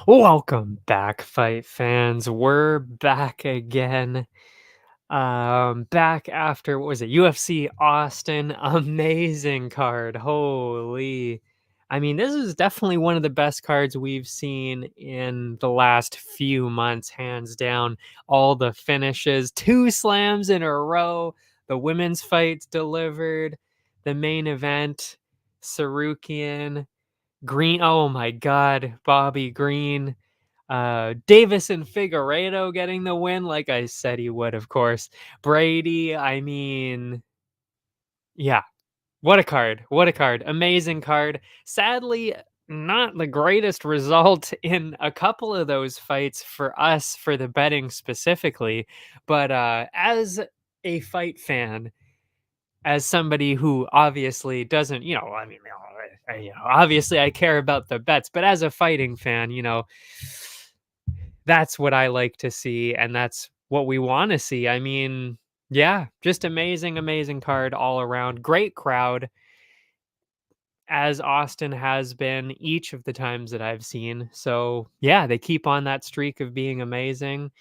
Welcome back, fight fans. We're back again. Back after what was it? UFC Austin. Amazing card. Holy. I mean, this is definitely one of the best cards we've seen in the last few months, hands down. All the finishes, 2 slams in a row. The women's fights delivered. The main event, Sarukian. Green, oh my God, Bobby Green. Davis and Figueiredo getting the win, like I said he would, of course. Brady, I mean, yeah, what a card. What a card. Amazing card. Sadly, not the greatest result in a couple of those fights for us, for the betting specifically. But as a fight fan, as somebody who obviously doesn't, I mean, obviously I care about the bets, but as a fighting fan, that's what I like to see, and that's what we want to see. I mean, yeah, just amazing, amazing card all around. Great crowd, as Austin has been each of the times that I've seen. So, yeah, they keep on that streak of being amazing.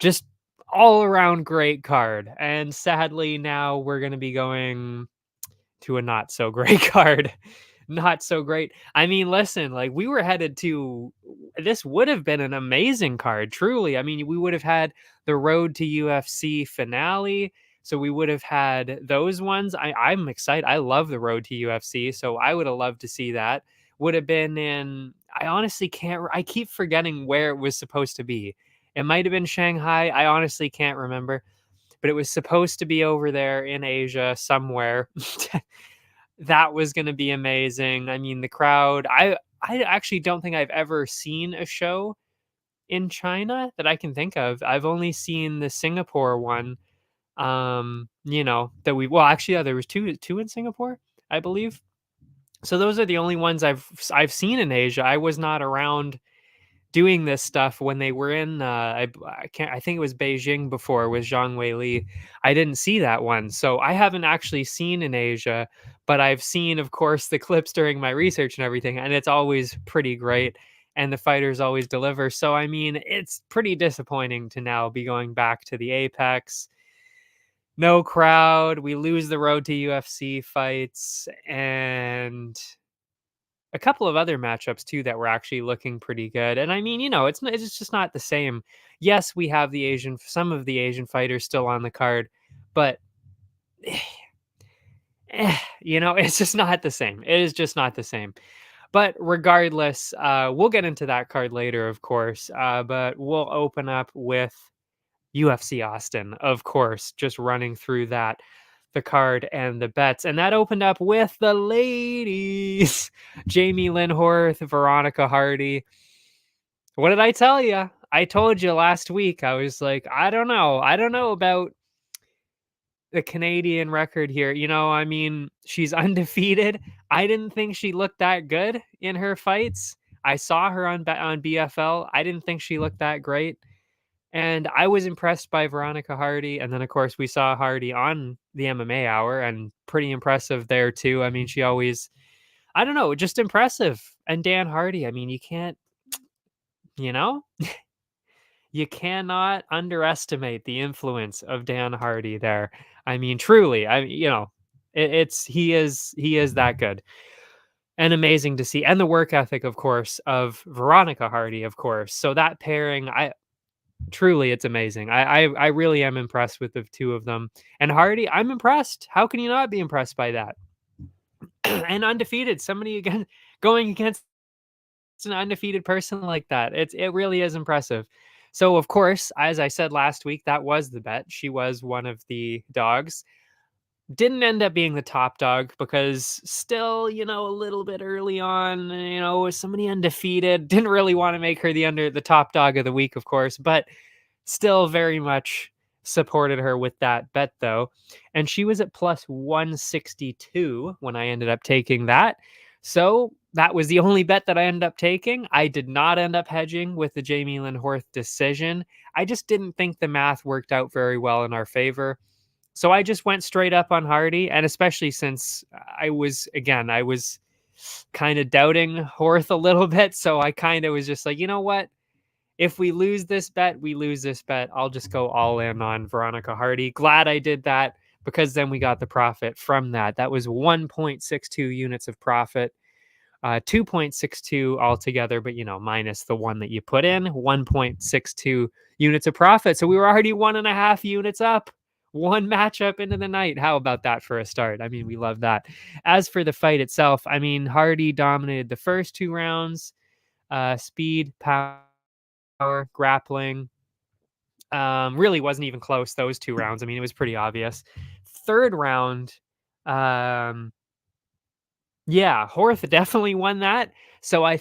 Just all around great card. And sadly, now we're going to be going to a not so great card. Not so great. I mean, listen, like we were headed to this would have been an amazing card, truly. I mean, we would have had the road to UFC finale. So we would have had those ones. I'm excited. I love the road to UFC. So I would have loved to see that. Would have been in, I honestly can't, I keep forgetting where it was supposed to be. It might have been Shanghai. I honestly can't remember, but it was supposed to be over there in Asia somewhere. That was going to be amazing. I mean, the crowd, I actually don't think I've ever seen a show in China that I can think of. I've only seen the Singapore one. That well, actually, yeah, there was two in Singapore, I believe. So those are the only ones I've seen in Asia. I was not around doing this stuff when they were in I think it was Beijing before with Zhang Weili. I didn't see that one. So I haven't actually seen in Asia, but I've seen, of course, the clips during my research and everything, and it's always pretty great and the fighters always deliver. So I mean, it's pretty disappointing to now be going back to the Apex. No crowd. We lose the road to UFC fights and a couple of other matchups too that were actually looking pretty good. And I mean, it's just not the same. Yes, we have some of the Asian fighters still on the card, but it's just not the same. It is just not the same. But regardless, we'll get into that card later, of course. But we'll open up with UFC Austin, of course, just running through that, the card and the bets. And that opened up with the ladies. Jamie Lynn Horth, Veronica Hardy. What did I tell you? I told you last week. I was like, I don't know. I don't know about the Canadian record here. I mean, she's undefeated. I didn't think she looked that good in her fights. I saw her on BFL. I didn't think she looked that great. And I was impressed by Veronica Hardy. And then, of course, we saw Hardy on the MMA Hour and pretty impressive there, too. I mean, she always, I don't know, just impressive. And Dan Hardy, I mean, you can't, you cannot underestimate the influence of Dan Hardy there. I mean, truly, he is that good. and amazing to see. And the work ethic, of course, of Veronica Hardy, of course. So that pairing, I truly, it's amazing. I really am impressed with the two of them. And Hardy, I'm impressed. How can you not be impressed by that? And undefeated, somebody again going against an undefeated person like that. It really is impressive. So of course, as I said last week, that was the bet. She was one of the dogs. Didn't end up being the top dog because still, a little bit early on, was somebody undefeated. Didn't really want to make her the top dog of the week, of course, but still very much supported her with that bet though. And she was at plus 162 when I ended up taking that. So that was the only bet that I ended up taking. I did not end up hedging with the Jamie Lynn Horth decision. I just didn't think the math worked out very well in our favor. So I just went straight up on Hardy, and especially since I was kind of doubting Horth a little bit. So I kind of was just like, you know what? If we lose this bet, we lose this bet. I'll just go all in on Veronica Hardy. Glad I did that because then we got the profit from that. That was 1.62 units of profit, 2.62 altogether, but minus the one that you put in, 1.62 units of profit. So we were already 1.5 units up, one matchup into the night. How about that for a start? I mean, we love that. As for the fight itself, I mean, Hardy dominated the first 2 rounds, speed, power, grappling. Really wasn't even close, those 2 rounds. I mean, it was pretty obvious. Third round, yeah, Horth definitely won that. So I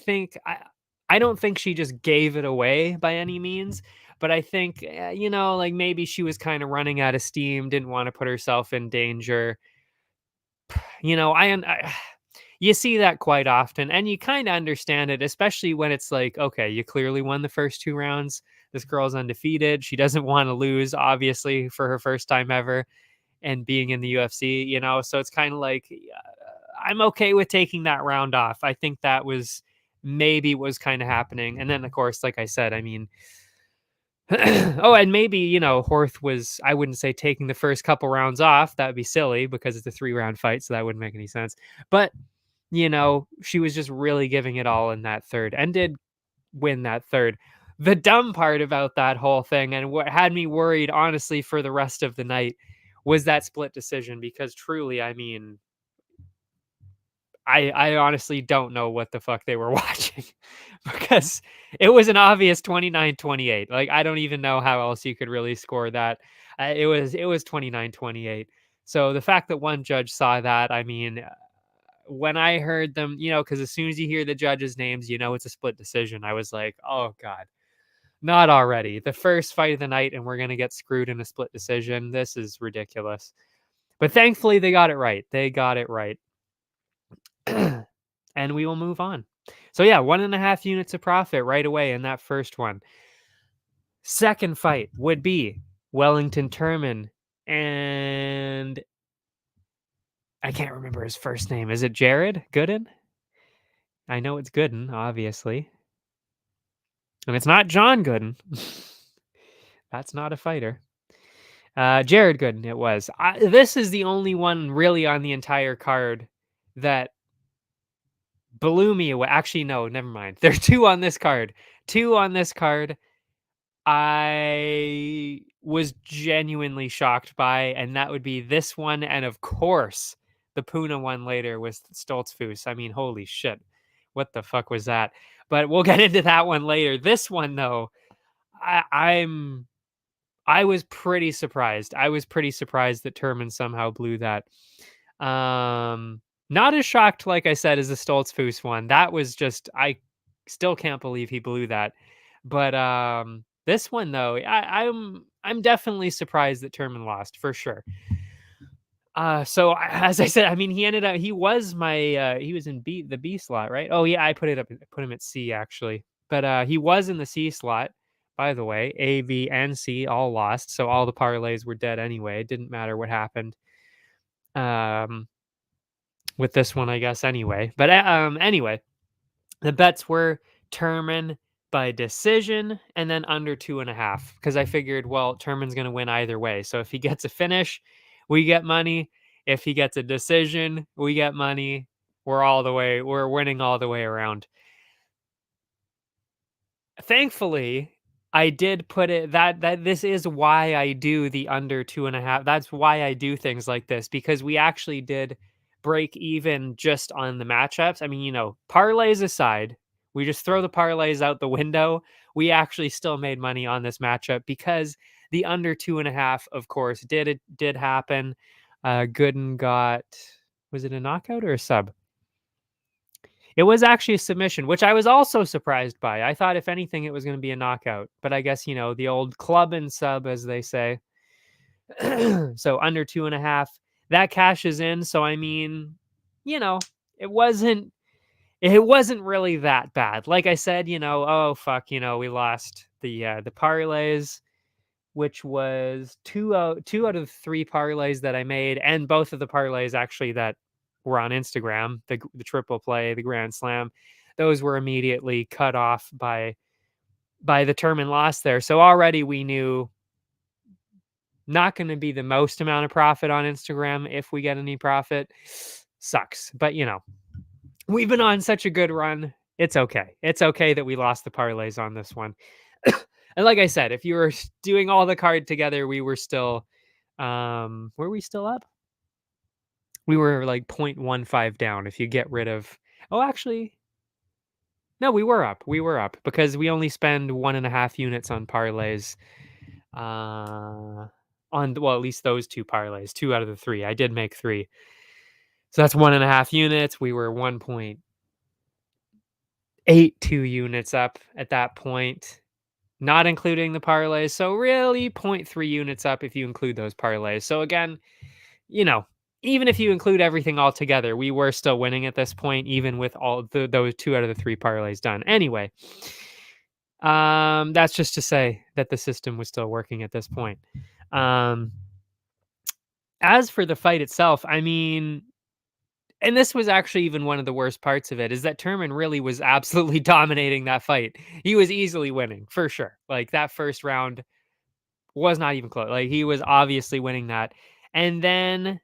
don't think she just gave it away by any means, but I think like maybe she was kind of running out of steam, didn't want to put herself in danger. I you see that quite often, and you kind of understand it, especially when it's like, okay, you clearly won the first 2 rounds. This girl's undefeated. She doesn't want to lose, obviously, for her first time ever and being in the UFC, so it's kind of like I'm okay with taking that round off. I think that was maybe was kind of happening. And then, of course, like I said, I mean, oh, and maybe, Horth was, I wouldn't say taking the first couple rounds off. That would be silly because it's a 3-round fight. So that wouldn't make any sense. But, she was just really giving it all in that third and did win that third. The dumb part about that whole thing and what had me worried, honestly, for the rest of the night was that split decision because truly, I mean, I honestly don't know what the fuck they were watching because it was an obvious 29-28. Like, I don't even know how else you could really score that. It was 29-28. So the fact that one judge saw that, I mean, when I heard them, because as soon as you hear the judges' names, it's a split decision. I was like, oh God, not already. The first fight of the night, and we're going to get screwed in a split decision. This is ridiculous. But thankfully, they got it right. They got it right. And we will move on. So yeah, 1.5 units of profit right away in that first one. Second fight would be Wellington Turman and I can't remember his first name. Is it Jared Gooden? I know it's Gooden, obviously. And it's not John Gooden. That's not a fighter. Jared Gooden, it was. This is the only one really on the entire card that blew me away. Actually, no, never mind. There are 2 on this card. 2 on this card I was genuinely shocked by, and that would be this one, and of course, the Puna one later was Stoltzfus. I mean, holy shit. What the fuck was that? But we'll get into that one later. This one, though, I was pretty surprised. I was pretty surprised that Turman somehow blew that. Not as shocked, like I said, as the Stoltzfus one. That was just, I still can't believe he blew that. But this one though, I'm definitely surprised that Turman lost for sure. So as I said, I mean, he was in the B slot, right? Oh yeah, I put him at C actually, but he was in the C slot. By the way, A, B, and C all lost, so all the parlays were dead anyway. It didn't matter what happened. With this one, I guess anyway. But anyway, the bets were Turman by decision and then under 2.5 because I figured, well, Turman's going to win either way. So if he gets a finish, we get money. If he gets a decision, we get money. we're winning all the way around. Thankfully, I did put it that this is why I do the under 2.5. That's why I do things like this, because we actually did break even just on the matchups. I mean, parlays aside, we just throw the parlays out the window. We actually still made money on this matchup because the under 2.5, of course, did happen. Gooden got, was it a knockout or a sub? It was actually a submission, which I was also surprised by. I thought if anything, it was going to be a knockout, but I guess, the old club and sub, as they say. So under 2.5, that cashes in. So, I mean, you know, it wasn't, it wasn't really that bad. Like I said, oh, fuck, we lost the parlays, which was two out of the three parlays that I made, and both of the parlays actually that were on Instagram, the triple play, the grand slam, those were immediately cut off by the term and loss there. So already we knew not going to be the most amount of profit on Instagram if we get any profit. Sucks, but we've been on such a good run. It's okay. It's okay that we lost the parlays on this one. And like I said, if you were doing all the card together, we were still were we still up? We were like 0.15 down if you get rid of, oh, actually, no, we were up. We were up because we only spend 1.5 units on parlays. On, well, at least those two parlays, two out of the three. I did make three. So that's 1.5 units. We were 1.82 units up at that point, not including the parlays. So really 0.3 units up if you include those parlays. So again, you know, even if you include everything all together, we were still winning at this point, even with all those two out of the three parlays done. Anyway, that's just to say that the system was still working at this point. Um, as for the fight itself, I mean, and this was actually even one of the worst parts of it, is that Turman really was absolutely dominating that fight. He was easily winning for sure. Like that first round was not even close. Like he was obviously winning that. And then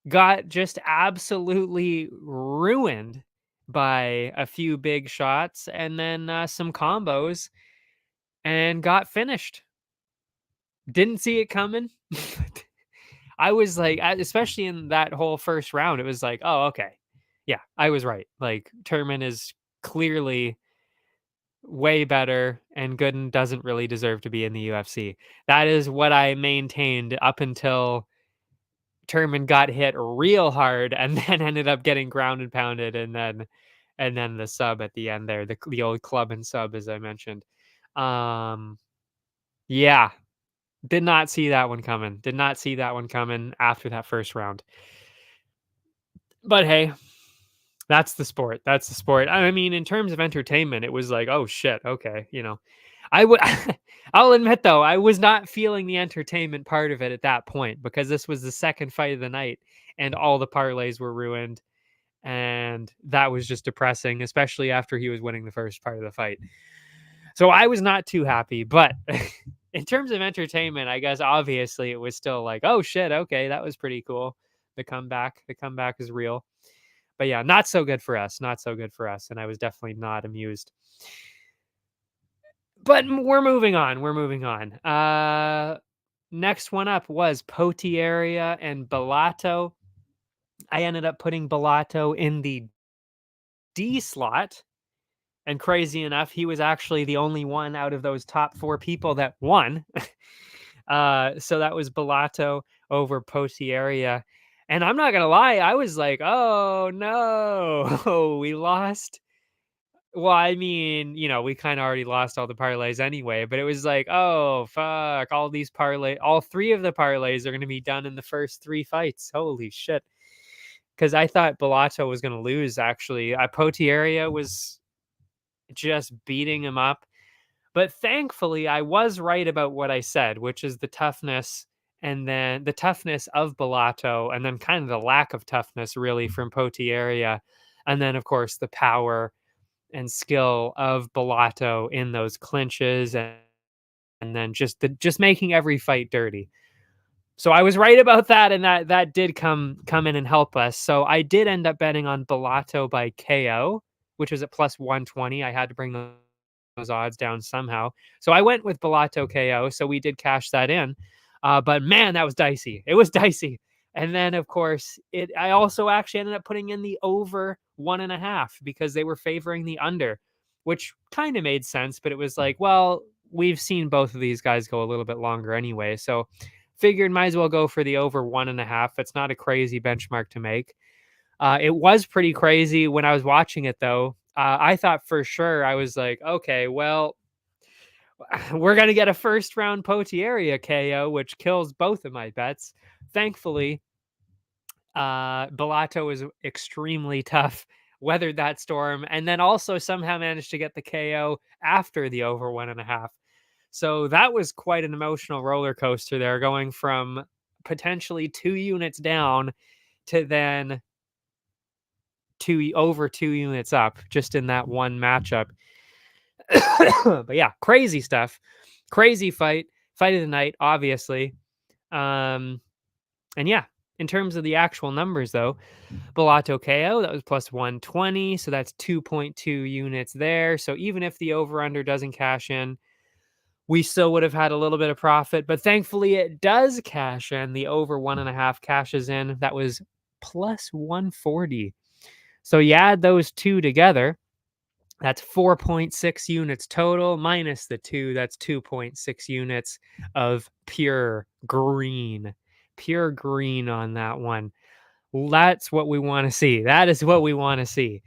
got just absolutely ruined by a few big shots and then some combos and got finished. Didn't see it coming. I was like, especially in that whole first round, it was like, oh, okay. Yeah, I was right. Like, Turman is clearly way better, and Gooden doesn't really deserve to be in the UFC. That is what I maintained up until Turman got hit real hard and then ended up getting ground and pounded, and then the sub at the end there, the old club and sub, as I mentioned. Yeah, did not see that one coming. Did not see that one coming after that first round. But hey, that's the sport. That's the sport. I mean, in terms of entertainment, it was like, oh shit, okay, I would. I'll admit though, I was not feeling the entertainment part of it at that point because this was the second fight of the night, and all the parlays were ruined, and that was just depressing, especially after he was winning the first part of the fight. So I was not too happy, but in terms of entertainment, I guess obviously it was still like, oh shit, okay, that was pretty cool. The comeback is real. But yeah, not so good for us. Not so good for us. And I was definitely not amused. But we're moving on. We're moving on. Next one up was Potiera and Bellato. I ended up putting Bellato in the D slot. And crazy enough, he was actually the only one out of those top four people that won. So that was Bellato over Potiera. And I'm not gonna lie, I was like, oh no, we lost. Well, I mean, we kind of already lost all the parlays anyway, but it was like, oh fuck, all three of the parlays are gonna be done in the first three fights. Holy shit. Because I thought Bellato was gonna lose actually. Potiera was just beating him up. But thankfully, I was right about what I said, which is the toughness, and then the toughness of Bellato, and then kind of the lack of toughness really from Potiera, and then of course the power and skill of Bellato in those clinches, and then just making every fight dirty. So I was right about that, and that did come in and help us. So I did end up betting on Bellato by KO, which was at plus 120. I had to bring those odds down somehow. So I went with Bellato KO. So we did cash that in. But man, that was dicey. It was dicey. And then of course I also actually ended up putting in the over 1.5 because they were favoring the under, which kind of made sense. But it was like, well, we've seen both of these guys go a little bit longer anyway. So figured might as well go for the over 1.5. It's not a crazy benchmark to make. It was pretty crazy when I was watching it, though. I thought for sure, I was like, okay, well, we're going to get a first round Potiera KO, which kills both of my bets. Thankfully, Bellato was extremely tough, weathered that storm, and then also somehow managed to get the KO after the over 1.5. So that was quite an emotional roller coaster there, going from potentially 2 units down to then over 2 units up just in that one matchup. But yeah, crazy stuff. Crazy fight of the night, obviously. And yeah, in terms of the actual numbers though, Bellato KO, that was plus 120, so that's 2.2 units there. So even if the over under doesn't cash in, we still would have had a little bit of profit, but thankfully it does cash in. The over 1.5 cashes in. That was plus 140. So you add those two together, that's 4.6 units total minus the 2. That's 2.6 units of pure green. Pure green on that one. That's what we want to see. That is what we want to see.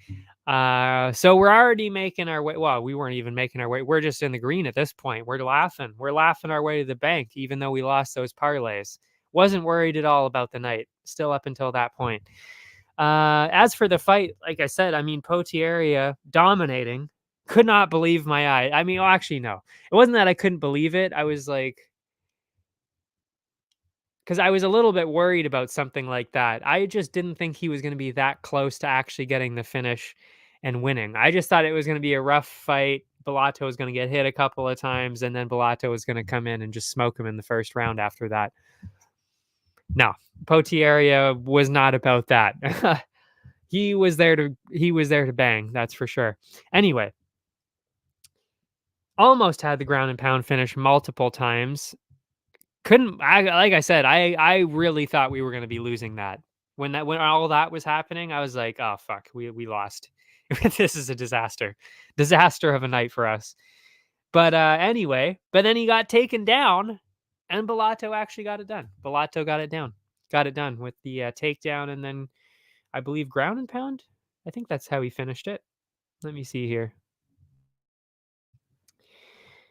So we're already making our way. Well, we weren't even making our way. We're just in the green at this point. We're laughing. We're laughing our way to the bank, even though we lost those parlays. Wasn't worried at all about the night. Still up until that point. As for the fight, like I said, I mean, Potiera dominating. Could not believe my eye. I mean, well, actually, no. It wasn't that I couldn't believe it. I was like, because I was a little bit worried about something like that. I just didn't think he was going to be that close to actually getting the finish and winning. I just thought it was going to be a rough fight. Bellato was going to get hit a couple of times, and then Bellato was going to come in and just smoke him in the first round after that. No, Potiera was not about that. He was there to bang, that's for sure. Anyway, almost had the ground and pound finish multiple times. Like I said, I really thought we were going to be losing that. When all that was happening, I was like, "Oh fuck, we lost. This is a disaster. Disaster of a night for us." But anyway, but then he got taken down and Bellato actually got it done. Bellato got it down. Got it done with the takedown and then I believe ground and pound. I think that's how he finished it. Let me see here.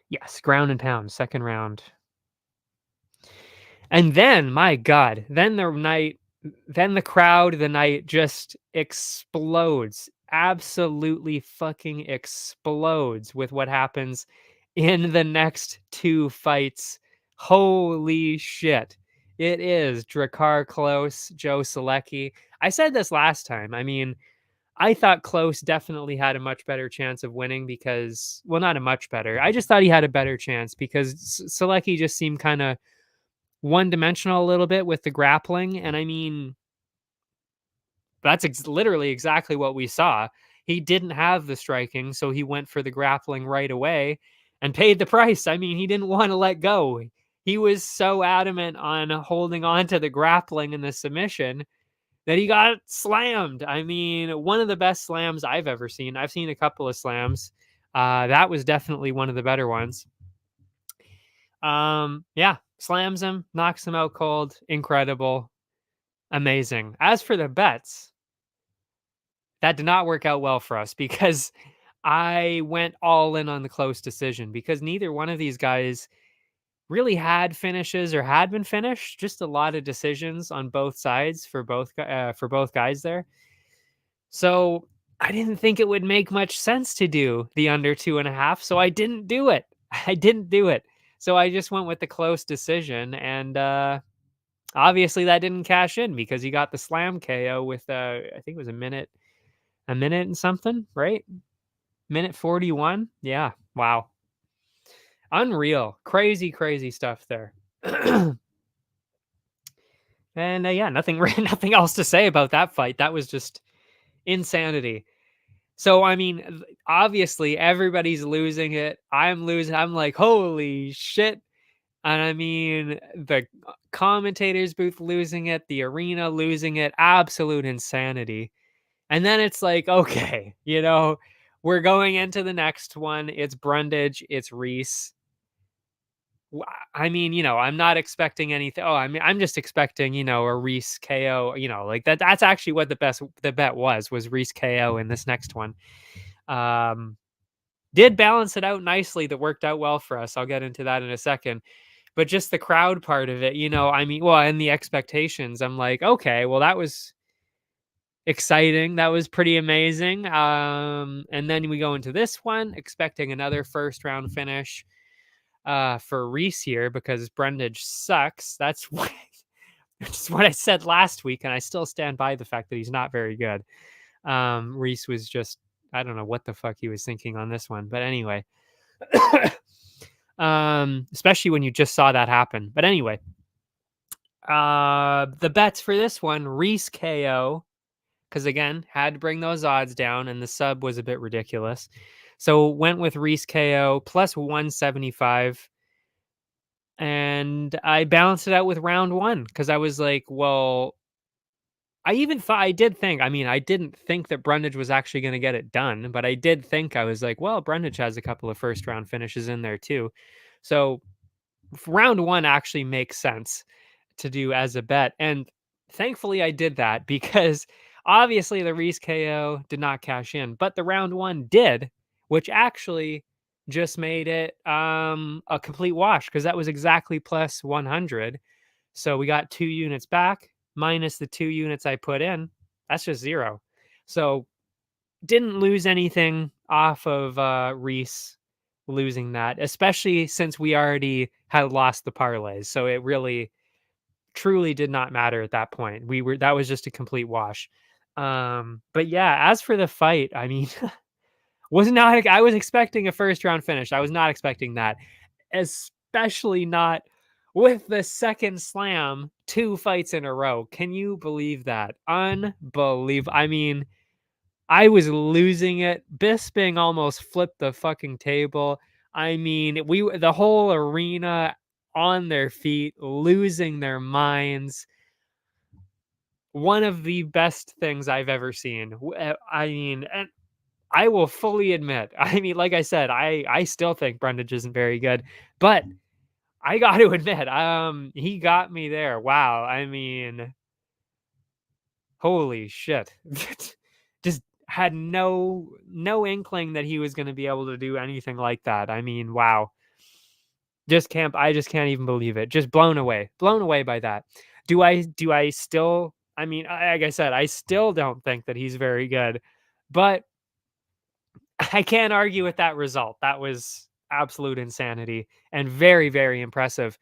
Yes, ground and pound, second round. And then, my God, then the crowd, the night just explodes. Absolutely fucking explodes with what happens in the next two fights. Holy shit. It is Drakkar Klose, Joe Selecki. I said this last time. I mean, I thought Klose definitely had a much better chance of winning because, well, not a much better. I just thought he had a better chance because Selecki just seemed kind of one-dimensional a little bit with the grappling, and I mean, that's literally exactly what we saw. He didn't have the striking, so he went for the grappling right away and paid the price. I mean, he didn't want to let go. He was so adamant on holding on to the grappling and the submission that he got slammed. I mean, one of the best slams I've ever seen. I've seen a couple of slams. That was definitely one of the better ones. Yeah, slams him, knocks him out cold. Incredible. Amazing. As for the bets, that did not work out well for us because I went all in on the close decision because neither one of these guys really had finishes or had been finished. Just a lot of decisions on both sides for both guys there. So I didn't think it would make much sense to do the under 2.5. So I didn't do it. I didn't do it. So I just went with the close decision and obviously that didn't cash in because he got the slam KO with I think it was a minute and something, right? Minute 41. Yeah. Wow. Unreal. Crazy stuff there. And yeah, nothing nothing else to say about that fight. That was just insanity. So I mean, obviously everybody's losing it. I'm losing. I'm like, holy shit. And I mean, the commentators booth losing it, the arena losing it, absolute insanity. And then it's like, okay, we're going into the next one. It's Brundage, it's Reese. I mean, I'm not expecting anything. Oh, I mean, I'm just expecting, a Reese KO, like that's actually what the bet was Reese KO in this next one. Um, did balance it out nicely. That worked out well for us. I'll get into that in a second. But just the crowd part of it, I mean, well, and the expectations, I'm like, okay, well, that was exciting. That was pretty amazing. And then we go into this one, expecting another first round finish for Reese here because Brundage sucks. That's what I said last week, and I still stand by the fact that he's not very good. Reese was just, I don't know what the fuck he was thinking on this one. But anyway, especially when you just saw that happen. But anyway, the bets for this one, Reese KO, because again, had to bring those odds down, and the sub was a bit ridiculous. So went with Reese KO plus 175. And I balanced it out with round one because I was like, well, I didn't think that Brundage was actually going to get it done, but I did think, I was like, well, Brundage has a couple of first round finishes in there too. So round one actually makes sense to do as a bet. And thankfully I did that because obviously the Reese KO did not cash in, but the round one did, which actually just made it a complete wash because that was exactly plus 100. So we got 2 units back minus the 2 units I put in. That's just 0. So didn't lose anything off of Reese losing that, especially since we already had lost the parlays. So it really truly did not matter at that point. That was just a complete wash. But yeah, as for the fight, I mean, I was expecting a first round finish. I was not expecting that, especially not with the second slam 2 fights in a row. Can you believe that? Unbelievable. I mean, I was losing it. Bisping almost flipped the fucking table. I mean, the whole arena on their feet, losing their minds. One of the best things I've ever seen. I mean, and I will fully admit, I mean, like I said, I still think Brundage isn't very good, but I got to admit, he got me there. Wow. I mean, holy shit. Just had no inkling that he was going to be able to do anything like that. I mean, wow. I just can't even believe it. Just blown away by that. Do I still, I mean, like I said, I still don't think that he's very good, but I can't argue with that result. That was absolute insanity and very, very impressive.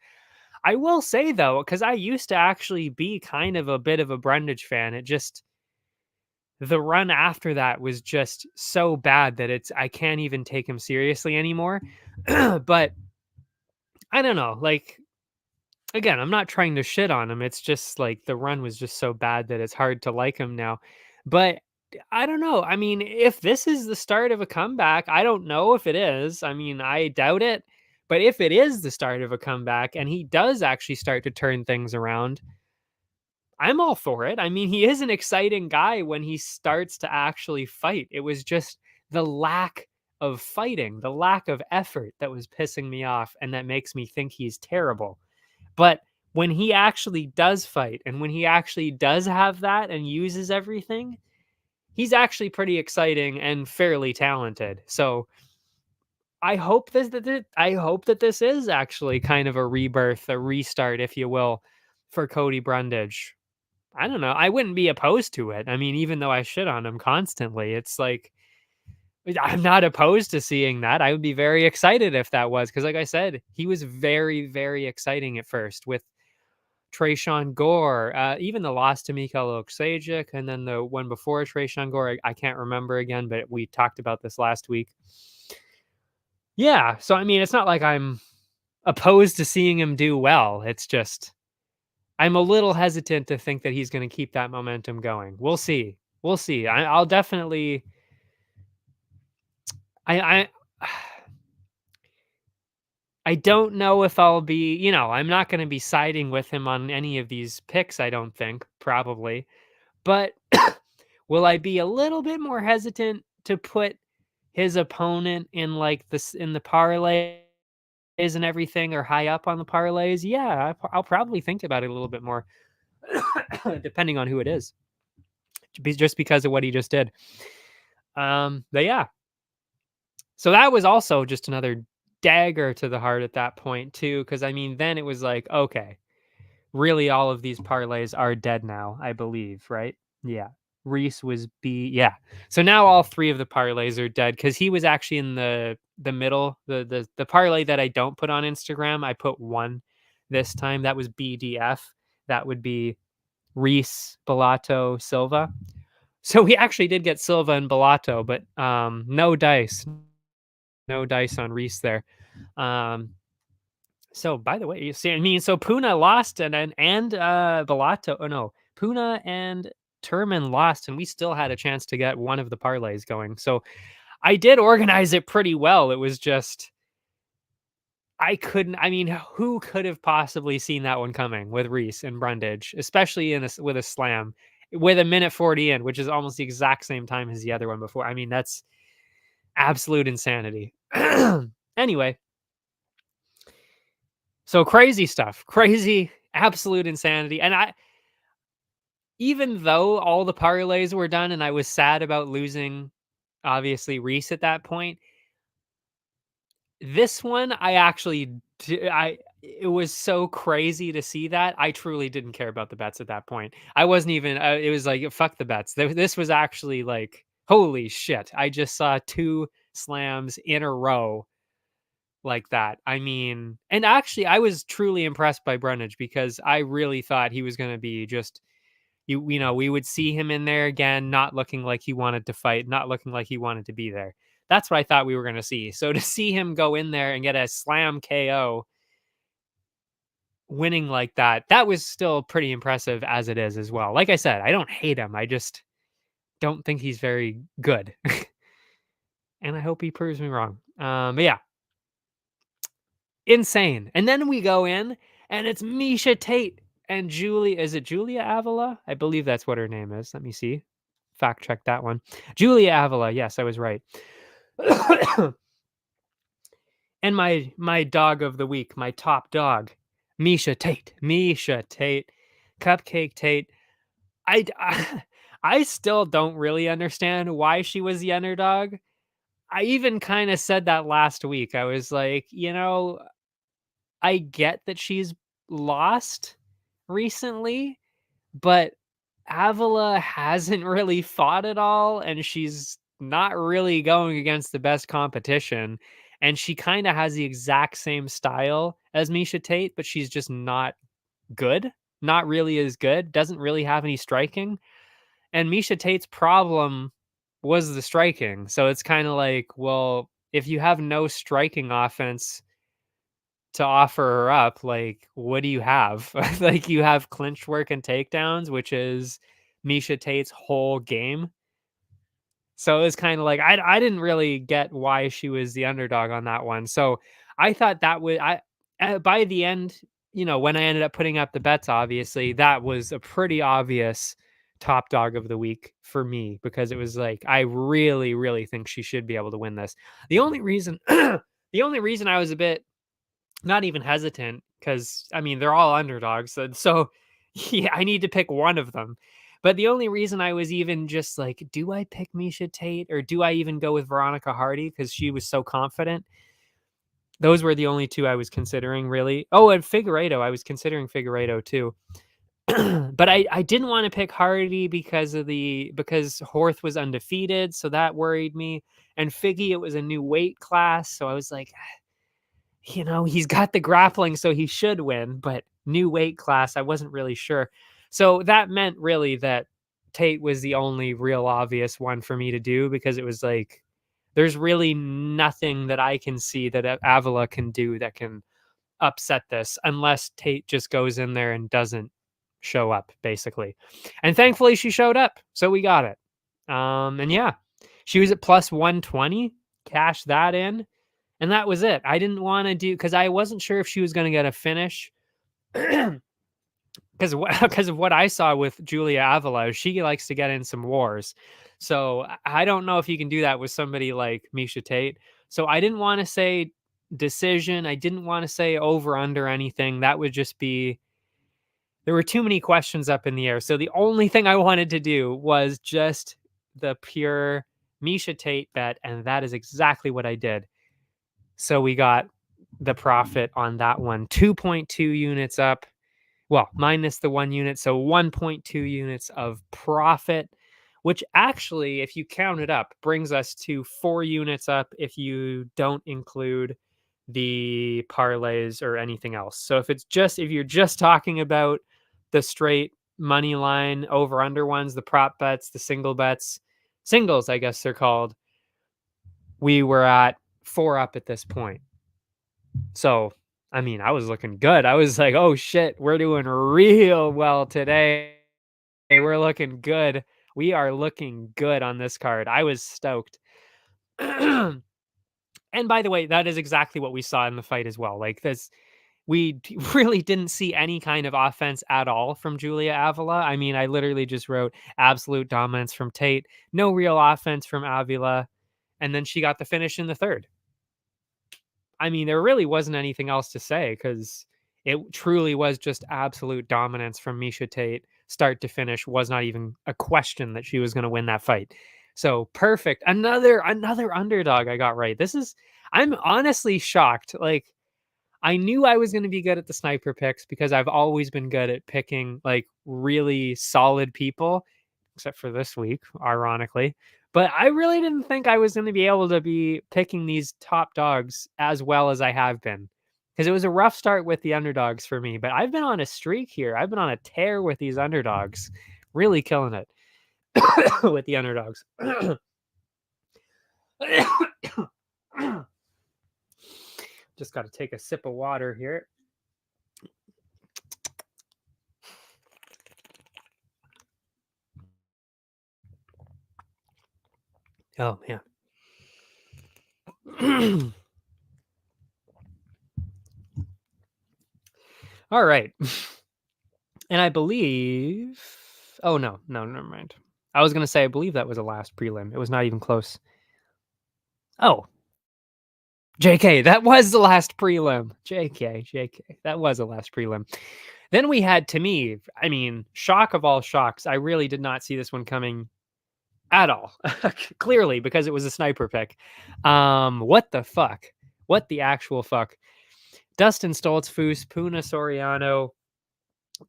I will say though, because I used to actually be kind of a bit of a Brundage fan, the run after that was just so bad that I can't even take him seriously anymore. But I don't know, like, again, I'm not trying to shit on him. It's just like the run was just so bad that it's hard to like him now. But I don't know. I mean, if this is the start of a comeback, I don't know if it is. I mean, I doubt it. But if it is the start of a comeback and he does actually start to turn things around, I'm all for it. I mean, he is an exciting guy when he starts to actually fight. It was just the lack of fighting, the lack of effort that was pissing me off and that makes me think he's terrible. But when he actually does fight and when he actually does have that and uses everything, he's actually pretty exciting and fairly talented. So I hope that this is actually kind of a rebirth, a restart, if you will, for Cody Brundage. I don't know. I wouldn't be opposed to it. I mean, even though I shit on him constantly, it's like I'm not opposed to seeing that. I would be very excited if that was because, like I said, he was very, very exciting at first with Trayshawn Gore, even the loss to Mikhail Oksajic, and then the one before Trayshawn Gore, I can't remember again, but we talked about this last week. Yeah, so I mean, it's not like I'm opposed to seeing him do well. It's just I'm a little hesitant to think that he's going to keep that momentum going. We'll see. We'll see. I'll definitely. I I don't know if I'll be. I'm not going to be siding with him on any of these picks. I don't think probably, but will I be a little bit more hesitant to put his opponent in like this in the parlays and everything, or high up on the parlays? Yeah, I'll probably think about it a little bit more, depending on who it is, just because of what he just did. But yeah, so that was also just another dagger to the heart at that point too, because I mean, then it was like, okay, really, all of these parlays are dead now, I believe, right? Yeah. Reese was B. Yeah. So now all three of the parlays are dead because he was actually in the middle. The parlay that I don't put on Instagram, I put one this time. That was BDF. That would be Reese, Bellato, Silva. So we actually did get Silva and Bellato, but no dice. No dice on Reese there. Um, so by the way, you see, I mean, so Puna lost and Bellato. Oh no, Puna and Turman lost, and we still had a chance to get one of the parlays going. So I did organize it pretty well. It was just I couldn't. I mean, who could have possibly seen that one coming with Reese and Brundage, especially with a slam with a minute 40 in, which is almost the exact same time as the other one before. I mean, that's absolute insanity. Anyway, so crazy stuff, crazy, absolute insanity. And even though all the parlays were done and I was sad about losing, obviously, Reese at that point, this one I actually, it was so crazy to see that. I truly didn't care about the bets at that point. I wasn't even, it was like, fuck the bets. This was actually like, holy shit. I just saw two slams in a row like that. I mean, and actually, I was truly impressed by Brundage because I really thought he was going to be just we would see him in there again, not looking like he wanted to fight, not looking like he wanted to be there. That's what I thought we were going to see. So to see him go in there and get a slam KO winning like that, that was still pretty impressive as it is as well. Like I said, I don't hate him. I just don't think he's very good. And I hope he proves me wrong. But yeah, insane. And then we go in and it's Misha Tate and Julia. Is it Julia Avila? I believe that's what her name is. Let me see. Fact check that one. Julia Avila. Yes, I was right. And my dog of the week, my top dog, Misha Tate. Misha Tate. Cupcake Tate. I I still don't really understand why she was the underdog. I even kind of said that last week. I was like, I get that she's lost recently, but Avila hasn't really fought at all, and she's not really going against the best competition. And she kind of has the exact same style as Misha Tate, but she's just not good, not really as good, doesn't really have any striking. And Misha Tate's problem was the striking. So it's kind of like, well, if you have no striking offense to offer her up, like, what do you have? Like, you have clinch work and takedowns, which is Misha Tate's whole game. So it was kind of like I didn't really get why she was the underdog on that one. So I thought that would by the end, when I ended up putting up the bets, obviously that was a pretty obvious top dog of the week for me because it was like I really, really think she should be able to win this. The only reason, the only reason I was a bit not even hesitant, because I mean they're all underdogs, so yeah, I need to pick one of them. But the only reason I was even just like, do I pick Misha Tate or do I even go with Veronica Hardy because she was so confident? Those were the only two I was considering, really. Oh, and Figueiredo, I was considering Figueiredo too. But I didn't want to pick Hardy because Horth was undefeated, so that worried me. And Figgy, it was a new weight class, so I was like, he's got the grappling, so he should win, but new weight class, I wasn't really sure. So that meant really that Tate was the only real obvious one for me to do because it was like, there's really nothing that I can see that Avila can do that can upset this unless Tate just goes in there and doesn't show up, basically. And thankfully she showed up, so we got it. And yeah, she was at plus 120, cashed that in, and that was it. I didn't want to do, because I wasn't sure if she was going to get a finish. Because because of what I saw with Julia Avila, she likes to get in some wars. So I don't know if you can do that with somebody like Misha Tate. So I didn't want to say decision. I didn't want to say over under anything. That would just be, there were too many questions up in the air. So the only thing I wanted to do was just the pure Misha Tate bet, and that is exactly what I did. So we got the profit on that one, 2.2 units up. Well, minus the 1 unit, so 1.2 units of profit, which actually, if you count it up, brings us to 4 units up if you don't include the parlays or anything else. So if you're just talking about the straight money line over under ones, the prop bets, the singles, I guess they're called, we were at 4 up at this point. So, I mean, I was looking good. I was like, oh shit, we're doing real well today. We're looking good. We are looking good on this card. I was stoked. And by the way, that is exactly what we saw in the fight as well. Like this, really didn't see any kind of offense at all from Julia Avila. I mean, I literally just wrote absolute dominance from Tate, no real offense from Avila, and then she got the finish in the third. I mean, there really wasn't anything else to say because it truly was just absolute dominance from Misha Tate, start to finish. Was not even a question that she was going to win that fight. So perfect. Another underdog I got right. I'm honestly shocked. Like, I knew I was going to be good at the sniper picks because I've always been good at picking like really solid people, except for this week, ironically. But I really didn't think I was going to be able to be picking these top dogs as well as I have been, because it was a rough start with the underdogs for me. But I've been on a streak here. I've been on a tear with these underdogs, really killing it with the underdogs. Just got to take a sip of water here. Oh, man. All right. And I believe... Oh, no, never mind. I was going to say, I believe that was the last prelim. It was not even close. Oh. JK, that was the last prelim. JK. That was the last prelim. Then we had, to me, I mean, shock of all shocks. I really did not see this one coming at all. Clearly, because it was a sniper pick. What the fuck? What the actual fuck? Dustin Stoltzfus, Puna Soriano.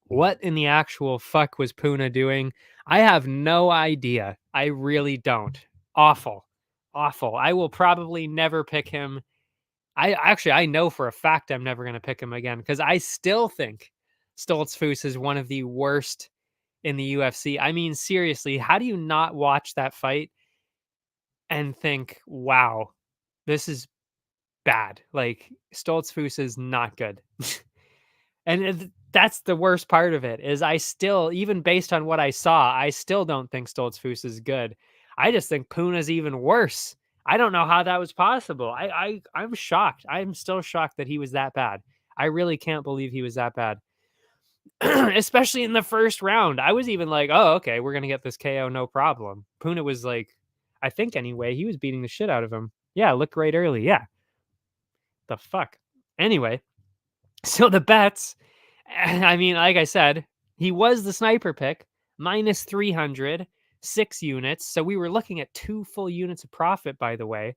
What in the actual fuck was Puna doing? I have no idea. I really don't. Awful. I will probably never pick him. I know for a fact I'm never going to pick him again because I still think Stoltzfus is one of the worst in the UFC. I mean, seriously, how do you not watch that fight and think, wow, this is bad? Like, Stoltzfus is not good. And that's the worst part of it, is I still, even based on what I saw, I still don't think Stoltzfus is good. I just think Puna's even worse. I don't know how that was possible. I'm shocked. I'm still shocked that he was that bad. I really can't believe he was that bad. Especially in the first round. I was even like, oh, okay, we're going to get this KO, no problem. Puna was like, I think anyway, he was beating the shit out of him. Yeah, looked great early. Yeah. The fuck. Anyway, so the bets, I mean, like I said, he was the sniper pick, minus 300, 6 units. So we were looking at 2 full units of profit, by the way.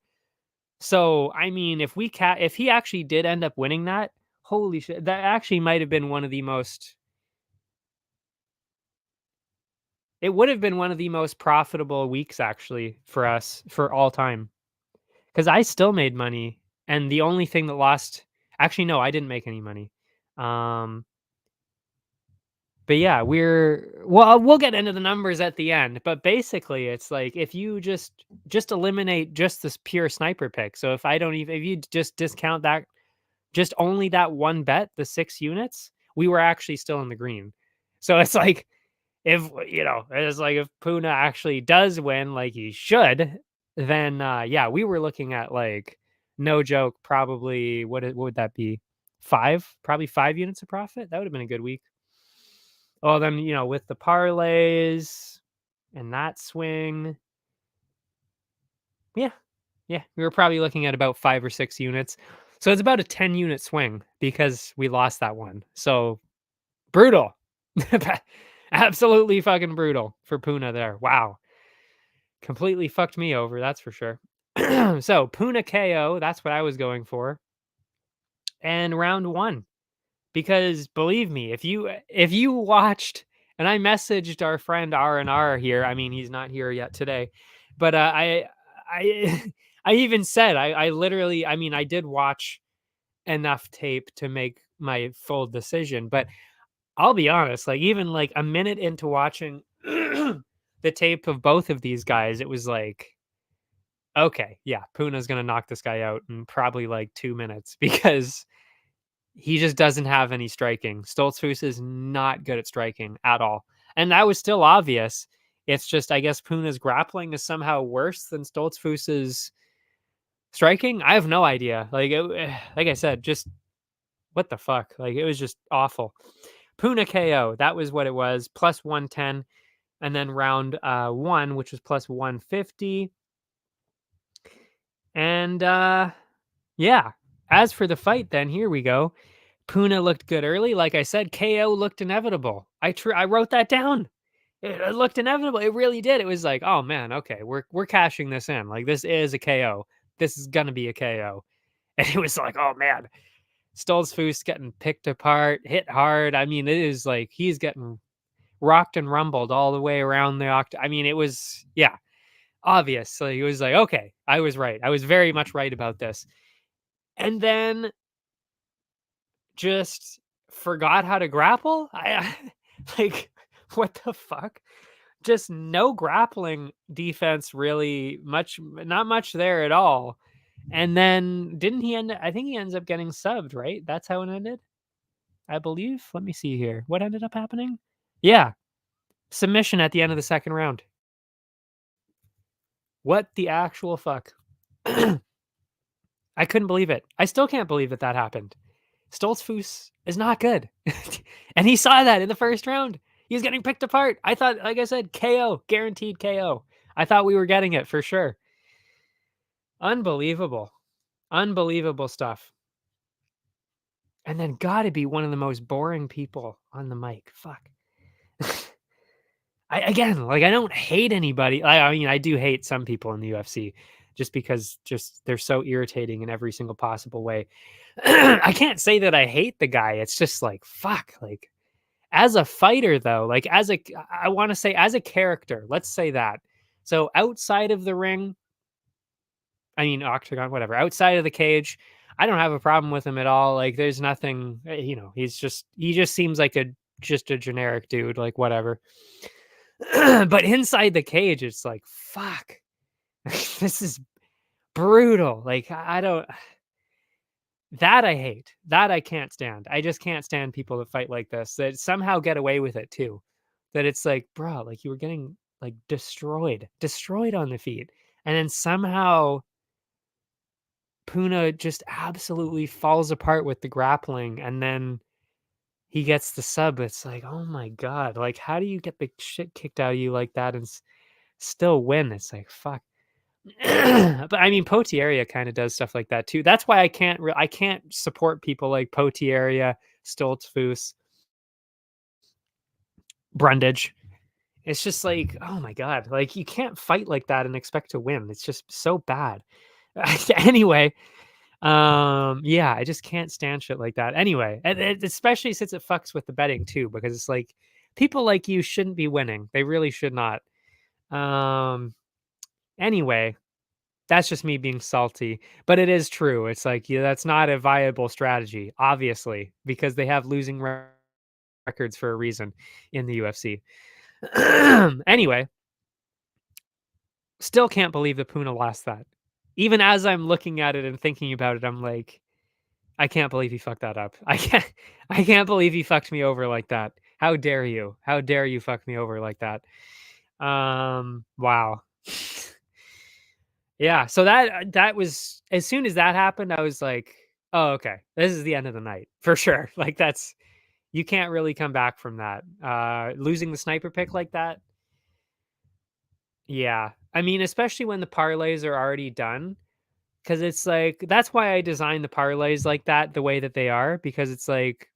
So, I mean, if he actually did end up winning that, holy shit, that actually might have been one of the most, it would have been one of the most profitable weeks actually for us for all time. Because I still made money. And the only thing that lost, actually, no, I didn't make any money. But yeah, we'll get into the numbers at the end, but basically it's like if you just eliminate just this pure sniper pick. So if you just discount that, just only that one bet, the 6 units, we were actually still in the green. So it's like, if, it's like if Puna actually does win like he should, then, yeah, we were looking at, like, no joke, probably what would that be? 5? Probably 5 units of profit? That would've been a good week. Oh, then, with the parlays and that swing, yeah, yeah, we were probably looking at about 5 or 6 units. So it's about a 10-unit swing because we lost that one. So brutal. Absolutely fucking brutal for Puna there. Wow. Completely fucked me over, that's for sure. So Puna KO, that's what I was going for. And round 1. Because believe me, if you watched, and I messaged our friend R&R here, I mean, he's not here yet today, but, I I even said, I literally, I mean, I did watch enough tape to make my full decision, but I'll be honest, like, even, like, a minute into watching the tape of both of these guys, it was like, "Okay, yeah, Puna's gonna knock this guy out in probably, like, 2 minutes," because he just doesn't have any striking. Stoltzfus is not good at striking at all, and that was still obvious. It's just, I guess, Puna's grappling is somehow worse than Stoltzfus's striking? I have no idea. Like, like I said, just what the fuck? Like, it was just awful. Puna KO, that was what it was, plus 110, and then round, 1, which was plus 150, and, yeah. As for the fight then, here we go. Puna looked good early, like I said, KO looked inevitable. I wrote that down. It looked inevitable, it really did. It was like, "Oh, man, okay, we're cashing this in, like, this is a KO. This is gonna be a KO." And it was like, "Oh, man." Stoltzfus getting picked apart, hit hard, I mean, it is like he's getting rocked and rumbled all the way around the I mean, it was, yeah, obvious. So he was like, okay, I was right. I was very much right about this. And then just forgot how to grapple. Like, what the fuck? Just no grappling defense, really much, not much there at all. And then didn't he end? I think he ends up getting subbed, right? That's how it ended, I believe. Let me see here. What ended up happening? Yeah, submission at the end of the second round. What the actual fuck? I couldn't believe it. I still can't believe that that happened. Stoltzfus is not good. And he saw that in the first round. He was getting picked apart. I thought, like I said, KO, guaranteed KO. I thought we were getting it for sure. Unbelievable. Unbelievable stuff. And then gotta be one of the most boring people on the mic. Fuck. Again, like, I don't hate anybody. I mean, I do hate some people in the UFC just because just they're so irritating in every single possible way. I can't say that I hate the guy. It's just like, fuck, like, as a fighter though, like, I want to say as a character, let's say that. So outside of the ring, I mean, octagon, whatever, outside of the cage, I don't have a problem with him at all. Like, there's nothing, he just seems like just a generic dude, like, whatever. But inside the cage, it's like, fuck, this is brutal. Like, I don't, that I hate. That I can't stand. I just can't stand people that fight like this, that somehow get away with it too. That it's like, bro, like, you were getting, like, destroyed on the feet. And then somehow Puna just absolutely falls apart with the grappling, and then he gets the sub. It's like, oh my God. Like, how do you get the shit kicked out of you like that and still win? It's like, fuck. But I mean, Potieria kind of does stuff like that too. That's why I can't support people like Potieria, Stoltzfus, Brundage. It's just like, oh my God, like, you can't fight like that and expect to win. It's just so bad. Anyway, yeah, I just can't stand shit like that. Anyway, and especially since it fucks with the betting too, because it's like people like you shouldn't be winning. They really should not. Um, anyway, that's just me being salty, but it is true. It's like, yeah, that's not a viable strategy, obviously, because they have losing records for a reason in the UFC. Anyway, still can't believe that Puna lost that. Even as I'm looking at it and thinking about it, I'm like, I can't believe he fucked that up. I can't believe he fucked me over like that. How dare you? How dare you fuck me over like that? Wow. Yeah, so that was as soon as that happened, I was like, "Oh, okay. This is the end of the night for sure." Like that's you can't really come back from that. Losing the sniper pick like that, yeah. I mean, especially when the parlays are already done, because it's like that's why I designed the parlays like that the way that they are, because it's like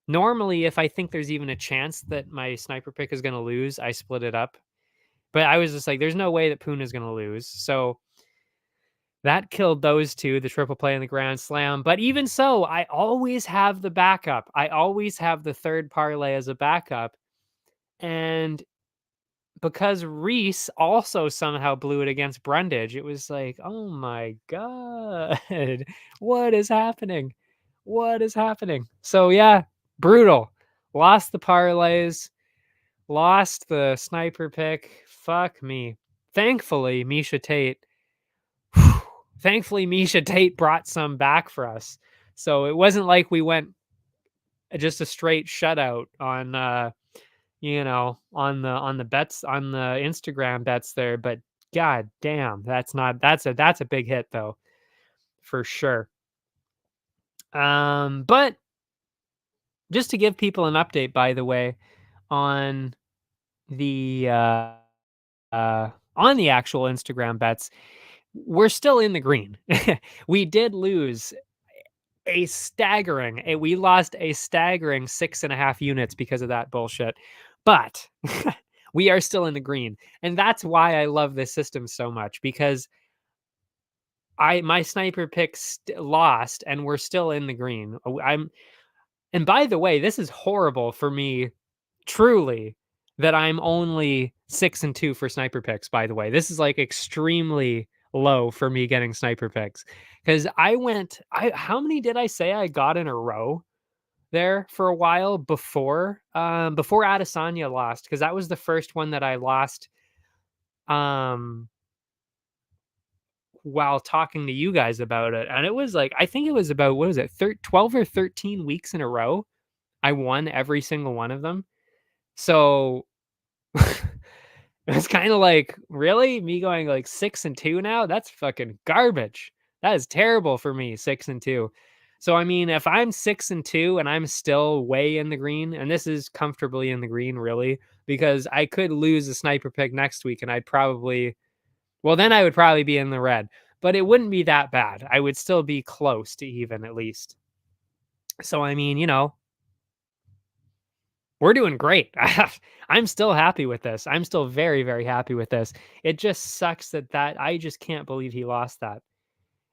normally if I think there's even a chance that my sniper pick is gonna lose, I split it up. But I was just like, there's no way that Puna's gonna lose. So that killed those 2, the triple play and the grand slam. But even so, I always have the backup. I always have the third parlay as a backup. And because Reese also somehow blew it against Brundage, it was like, oh my God, what is happening? What is happening? So, yeah, brutal. Lost the parlays, lost the sniper pick. Fuck me. Thankfully, Misha Tate Thankfully, Misha Tate brought some back for us. So it wasn't like we went just a straight shutout on on the bets on the Instagram bets there, but god damn, that's a big hit though, for sure. But just to give people an update, by the way, on the on the actual Instagram bets, we're still in the green. We did lose we lost a staggering 6.5 units because of that bullshit. But we are still in the green. And that's why I love this system so much, because my sniper pick lost and we're still in the green. And by the way, this is horrible for me, truly, that I'm only 6-2 for sniper picks, by the way. This is like extremely low for me getting sniper picks. Because how many did I say I got in a row there for a while before Adesanya lost? Because that was the first one that I lost um while talking to you guys about it. And it was like, I think it was about, what was it, 12 or 13 weeks in a row. I won every single one of them. So it's kind of like, really? Me going like 6-2 now? That's fucking garbage. That is terrible for me, 6-2. So I mean, if I'm 6-2 and I'm still way in the green, and this is comfortably in the green, really, because I could lose a sniper pick next week and then I would probably be in the red, but it wouldn't be that bad. I would still be close to even at least. So I mean, we're doing great. I'm still happy with this. I'm still very, very happy with this. It just sucks that I just can't believe he lost that.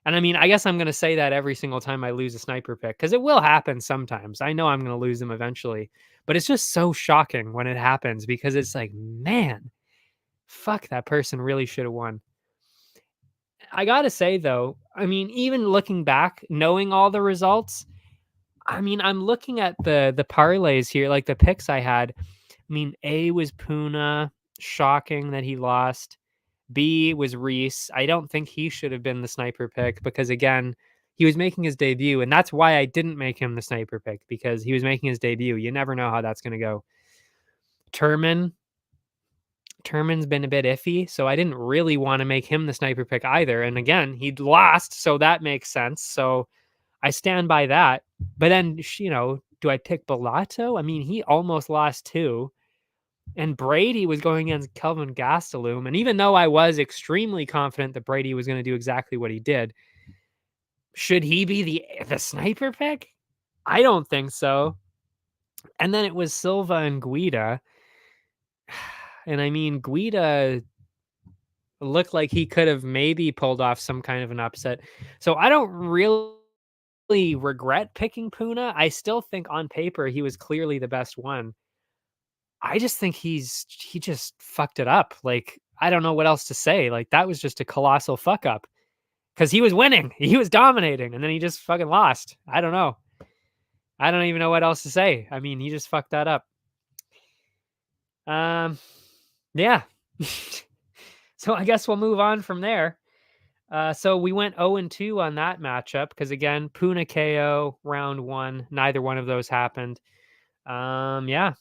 And I mean, I guess I'm going to say that every single time I lose a sniper pick, because it will happen sometimes. I know I'm going to lose them eventually, but it's just so shocking when it happens, because it's like, man, fuck, that person really should have won. I got to say though, I mean, even looking back, knowing all the results, I mean, I'm looking at the parlays here, like the picks I had. I mean, A was Puna, shocking that he lost. B was Reese. I don't think he should have been the sniper pick, because again, he was making his debut, and that's why I didn't make him the sniper pick, because he was making his debut. You never know how that's going to go. Turman, Turman's been a bit iffy, so I didn't really want to make him the sniper pick either. And again, he'd lost, so that makes sense. So I stand by that. But then, do I pick Bellato? I mean, he almost lost too. And Brady was going against Kelvin Gastelum. And even though I was extremely confident that Brady was going to do exactly what he did, should he be the sniper pick? I don't think so. And then it was Silva and Guida. And I mean, Guida looked like he could have maybe pulled off some kind of an upset. So I don't really regret picking Puna. I still think on paper he was clearly the best one. I just think he just fucked it up. Like, I don't know what else to say. Like, that was just a colossal fuck up, because he was winning, he was dominating, and then he just fucking lost. I don't know. I don't even know what else to say. I mean, he just fucked that up. Yeah. So I guess we'll move on from there. So we went 0-2 on that matchup, because again, Puna KO round 1. Neither one of those happened. Yeah,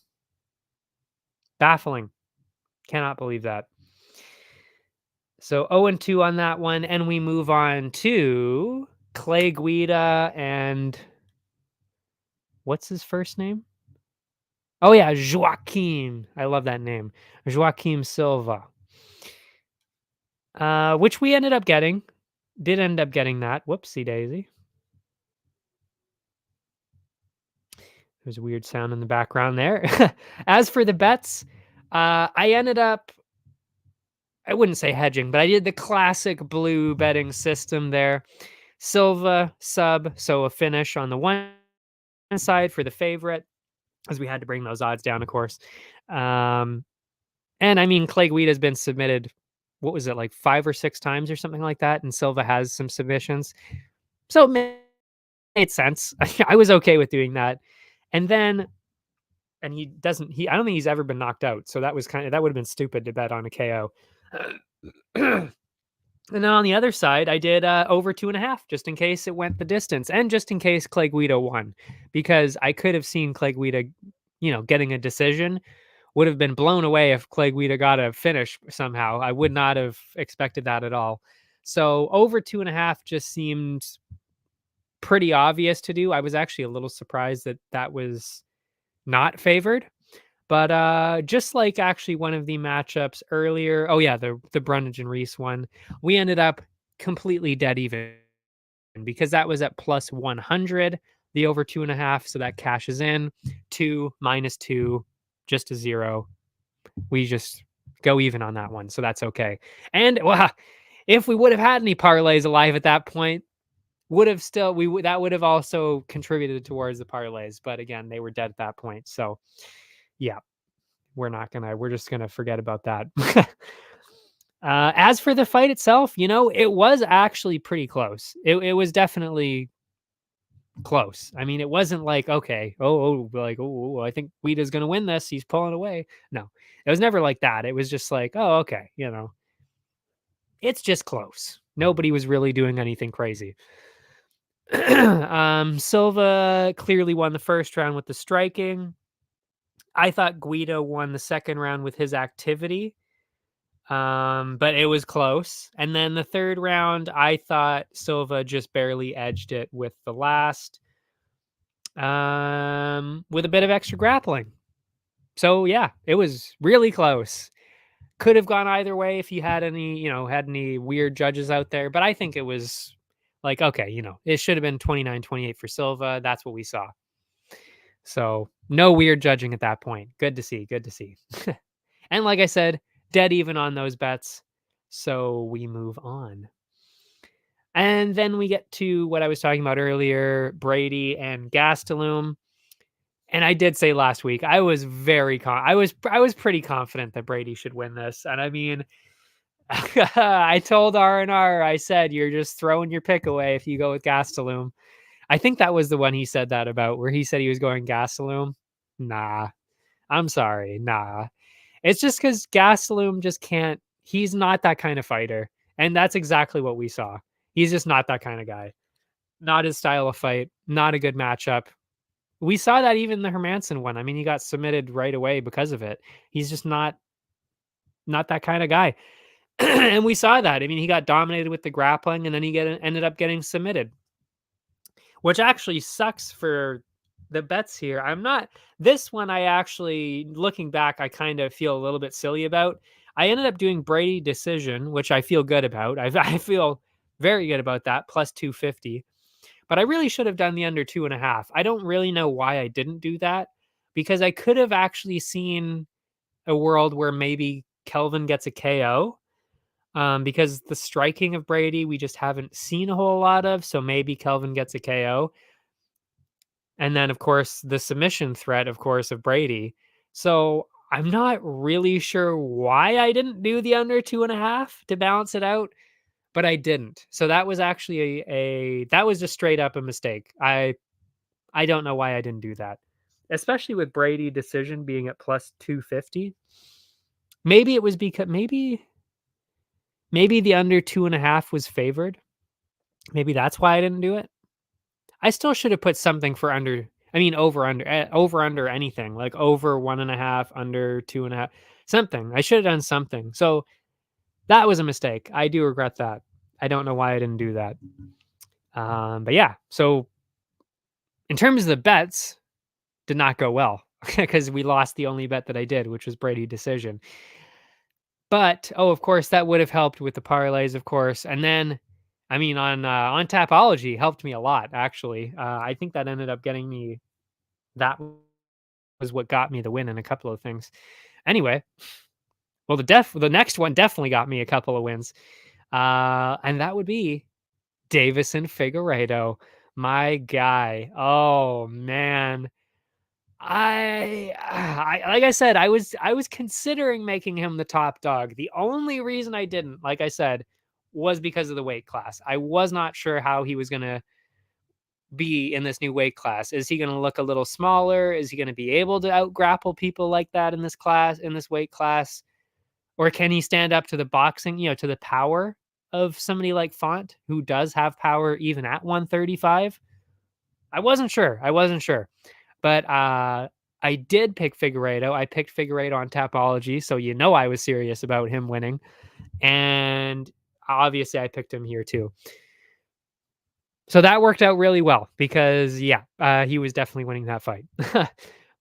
baffling. Cannot believe that. So 0-2 on that one, and we move on to Clay Guida and what's his first name? Oh yeah, Joaquim. I love that name. Joaquim Silva. Which we ended up getting. Did end up getting that. Whoopsie daisy. There's a weird sound in the background there. As for the bets, I ended up, I wouldn't say hedging, but I did the classic blue betting system there. Silva sub, so a finish on the one side for the favorite, as we had to bring those odds down, of course. Um, and I mean, Clay Guida has been submitted, what was it, like 5 or 6 times or something like that? And Silva has some submissions. So it made sense. I was okay with doing that. And then, and he doesn't, I don't think he's ever been knocked out. So that was that would have been stupid to bet on a KO. And then on the other side, I did over 2.5, just in case it went the distance, and just in case Clay Guida won, because I could have seen Clay Guida, getting a decision. Would have been blown away if Clay Guida got a finish somehow. I would not have expected that at all. So over 2.5 just seemed pretty obvious to do. I was actually a little surprised that that was not favored. But just like actually one of the matchups earlier, oh yeah, the Brundage and Reese one, we ended up completely dead even because that was at plus 100, the over 2.5, so that cashes in. 2 minus 2, just a 0. We just go even on that one, so that's okay. And well, if we would have had any parlays alive at that point, would have still that would have also contributed towards the parlays. But again, they were dead at that point, so yeah. We're just gonna forget about that. As for the fight itself, it was actually pretty close. It was definitely close. I mean, it wasn't like, okay, like, oh, I think Guida's gonna win this. He's pulling away. No, it was never like that. It was just like, oh, okay, it's just close. Nobody was really doing anything crazy. Silva clearly won the first round with the striking. I thought Guida won the second round with his activity. But it was close. And then the third round, I thought Silva just barely edged it with the last, with a bit of extra grappling. So yeah, it was really close. Could have gone either way if you had any weird judges out there, but I think it was like, okay, it should have been 29-28 for Silva. That's what we saw. So no weird judging at that point. Good to see. Good to see. And like I said, dead even on those bets. So we move on. And then we get to what I was talking about earlier, Brady and Gastelum. And I did say last week, I was I was pretty confident that Brady should win this. And I mean, I told R&R, I said, you're just throwing your pick away if you go with Gastelum. I think that was the one he said that about, where he said he was going Gastelum. Nah, I'm sorry. Nah. It's just because Gastelum just can't. He's not that kind of fighter, and that's exactly what we saw. He's just not that kind of guy. Not his style of fight. Not a good matchup. We saw that even in the Hermanson one. I mean, he got submitted right away because of it. He's just not that kind of guy. And we saw that. I mean, he got dominated with the grappling, and then he ended up getting submitted, which actually sucks for the bets here. This one, I actually, looking back, I kind of feel a little bit silly about. I ended up doing Brady decision, which I feel good about. I feel very good about that, plus 250. But I really should have done the under 2.5. I don't really know why I didn't do that, because I could have actually seen a world where maybe Kelvin gets a KO. Because the striking of Brady, we just haven't seen a whole lot of. So maybe Kelvin gets a KO. And then, of course, the submission threat, of course, of Brady. So I'm not really sure why I didn't do the under 2.5 to balance it out, but I didn't. So that was actually that was just straight up a mistake. I don't know why I didn't do that, especially with Brady decision being at plus 250. Maybe it was because maybe the under 2.5 was favored. Maybe that's why I didn't do it. I still should have put something for under. I mean, over under anything, like over 1.5, under 2.5, something. I should have done something. So that was a mistake. I do regret that. I don't know why I didn't do that. But yeah, so in terms of the bets, did not go well because we lost the only bet that I did, which was Brady decision. But of course, that would have helped with the parlays, of course. And then, I mean, on Tapology helped me a lot actually. I think that ended up getting me. That was what got me the win in a couple of things. Anyway, well, the next one definitely got me a couple of wins, and that would be Davison Figueiredo, my guy. Oh man, I like I said, I was considering making him the top dog. The only reason I didn't, like I said, was because of the weight class. I was not sure how he was gonna be in this new weight class. Is he gonna look a little smaller? Is he gonna be able to out grapple people like that in this class, in this weight class? Or can he stand up to the boxing, to the power of somebody like Font, who does have power even at 135? I wasn't sure. But I did pick Figueiredo. I picked Figueiredo on Tapology, so I was serious about him winning. And obviously I picked him here too. So that worked out really well because he was definitely winning that fight.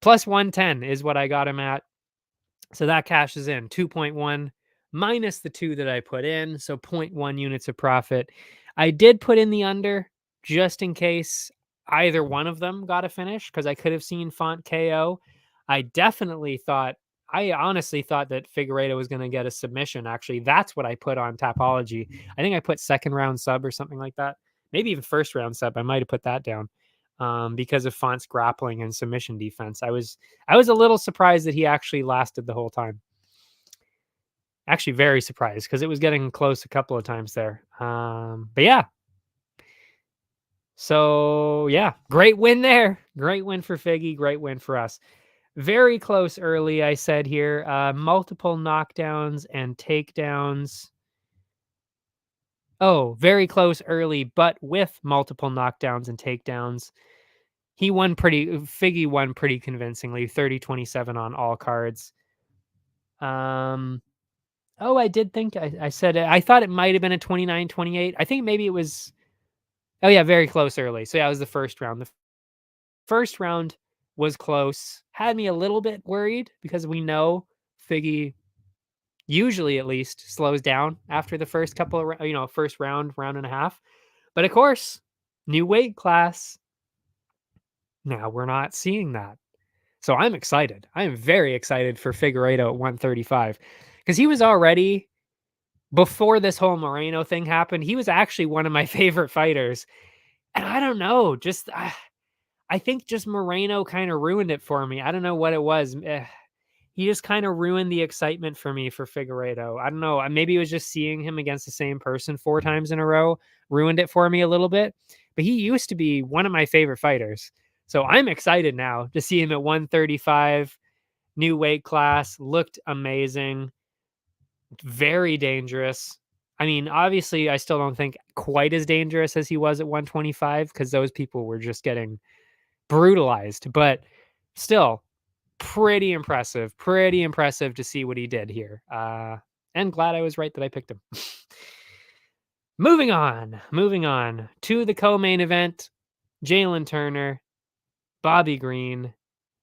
Plus 110 is what I got him at. So that cashes in 2.1 minus the 2 that I put in. So 0.1 units of profit. I did put in the under just in case either one of them got a finish because I could have seen Font KO. I honestly thought that Figueiredo was going to get a submission. Actually, that's what I put on Tapology. I think I put second round sub or something like that. Maybe even first round sub. I might have put that down because of Font's grappling and submission defense. I was a little surprised that he actually lasted the whole time. Actually, very surprised because it was getting close a couple of times there. But yeah. So yeah, great win there. Great win for Figgy. Great win for us. Very close early, I said here. Multiple knockdowns and takedowns. Oh, very close early, but with multiple knockdowns and takedowns. Figgy won pretty convincingly, 30-27 on all cards. I did think I said it. I thought it might have been a 29-28. I think maybe it was, oh yeah, very close early. So yeah, it was the first round. The first round was close. Had me a little bit worried because we know Figgy usually at least slows down after the first couple of, first round and a half. But of course, new weight class. Now we're not seeing that. So I'm excited. I am very excited for Figueiredo at 135 because he was already, before this whole Moreno thing happened, he was actually one of my favorite fighters. And I don't know, I think just Moreno kind of ruined it for me. I don't know what it was. He just kind of ruined the excitement for me for Figueiredo. I don't know. Maybe it was just seeing him against the same person 4 times in a row ruined it for me a little bit. But he used to be one of my favorite fighters. So I'm excited now to see him at 135, new weight class, looked amazing, very dangerous. I mean, obviously, I still don't think quite as dangerous as he was at 125 because those people were just getting brutalized, but still pretty impressive to see what he did here. And glad I was right that I picked him. Moving on to the co-main event, Jalen Turner, Bobby Green.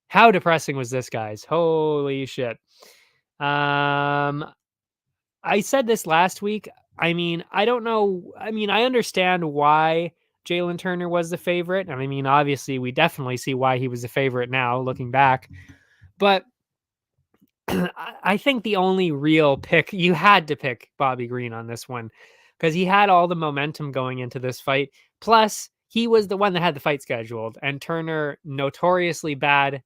How depressing was this, guys? Holy shit. I said this last week. I mean, I don't know. I mean, I understand why Jalen Turner was the favorite. And I mean, obviously, we definitely see why he was the favorite now, looking back. But I think the only real pick, you had to pick Bobby Green on this one because he had all the momentum going into this fight. Plus, he was the one that had the fight scheduled, and Turner notoriously bad.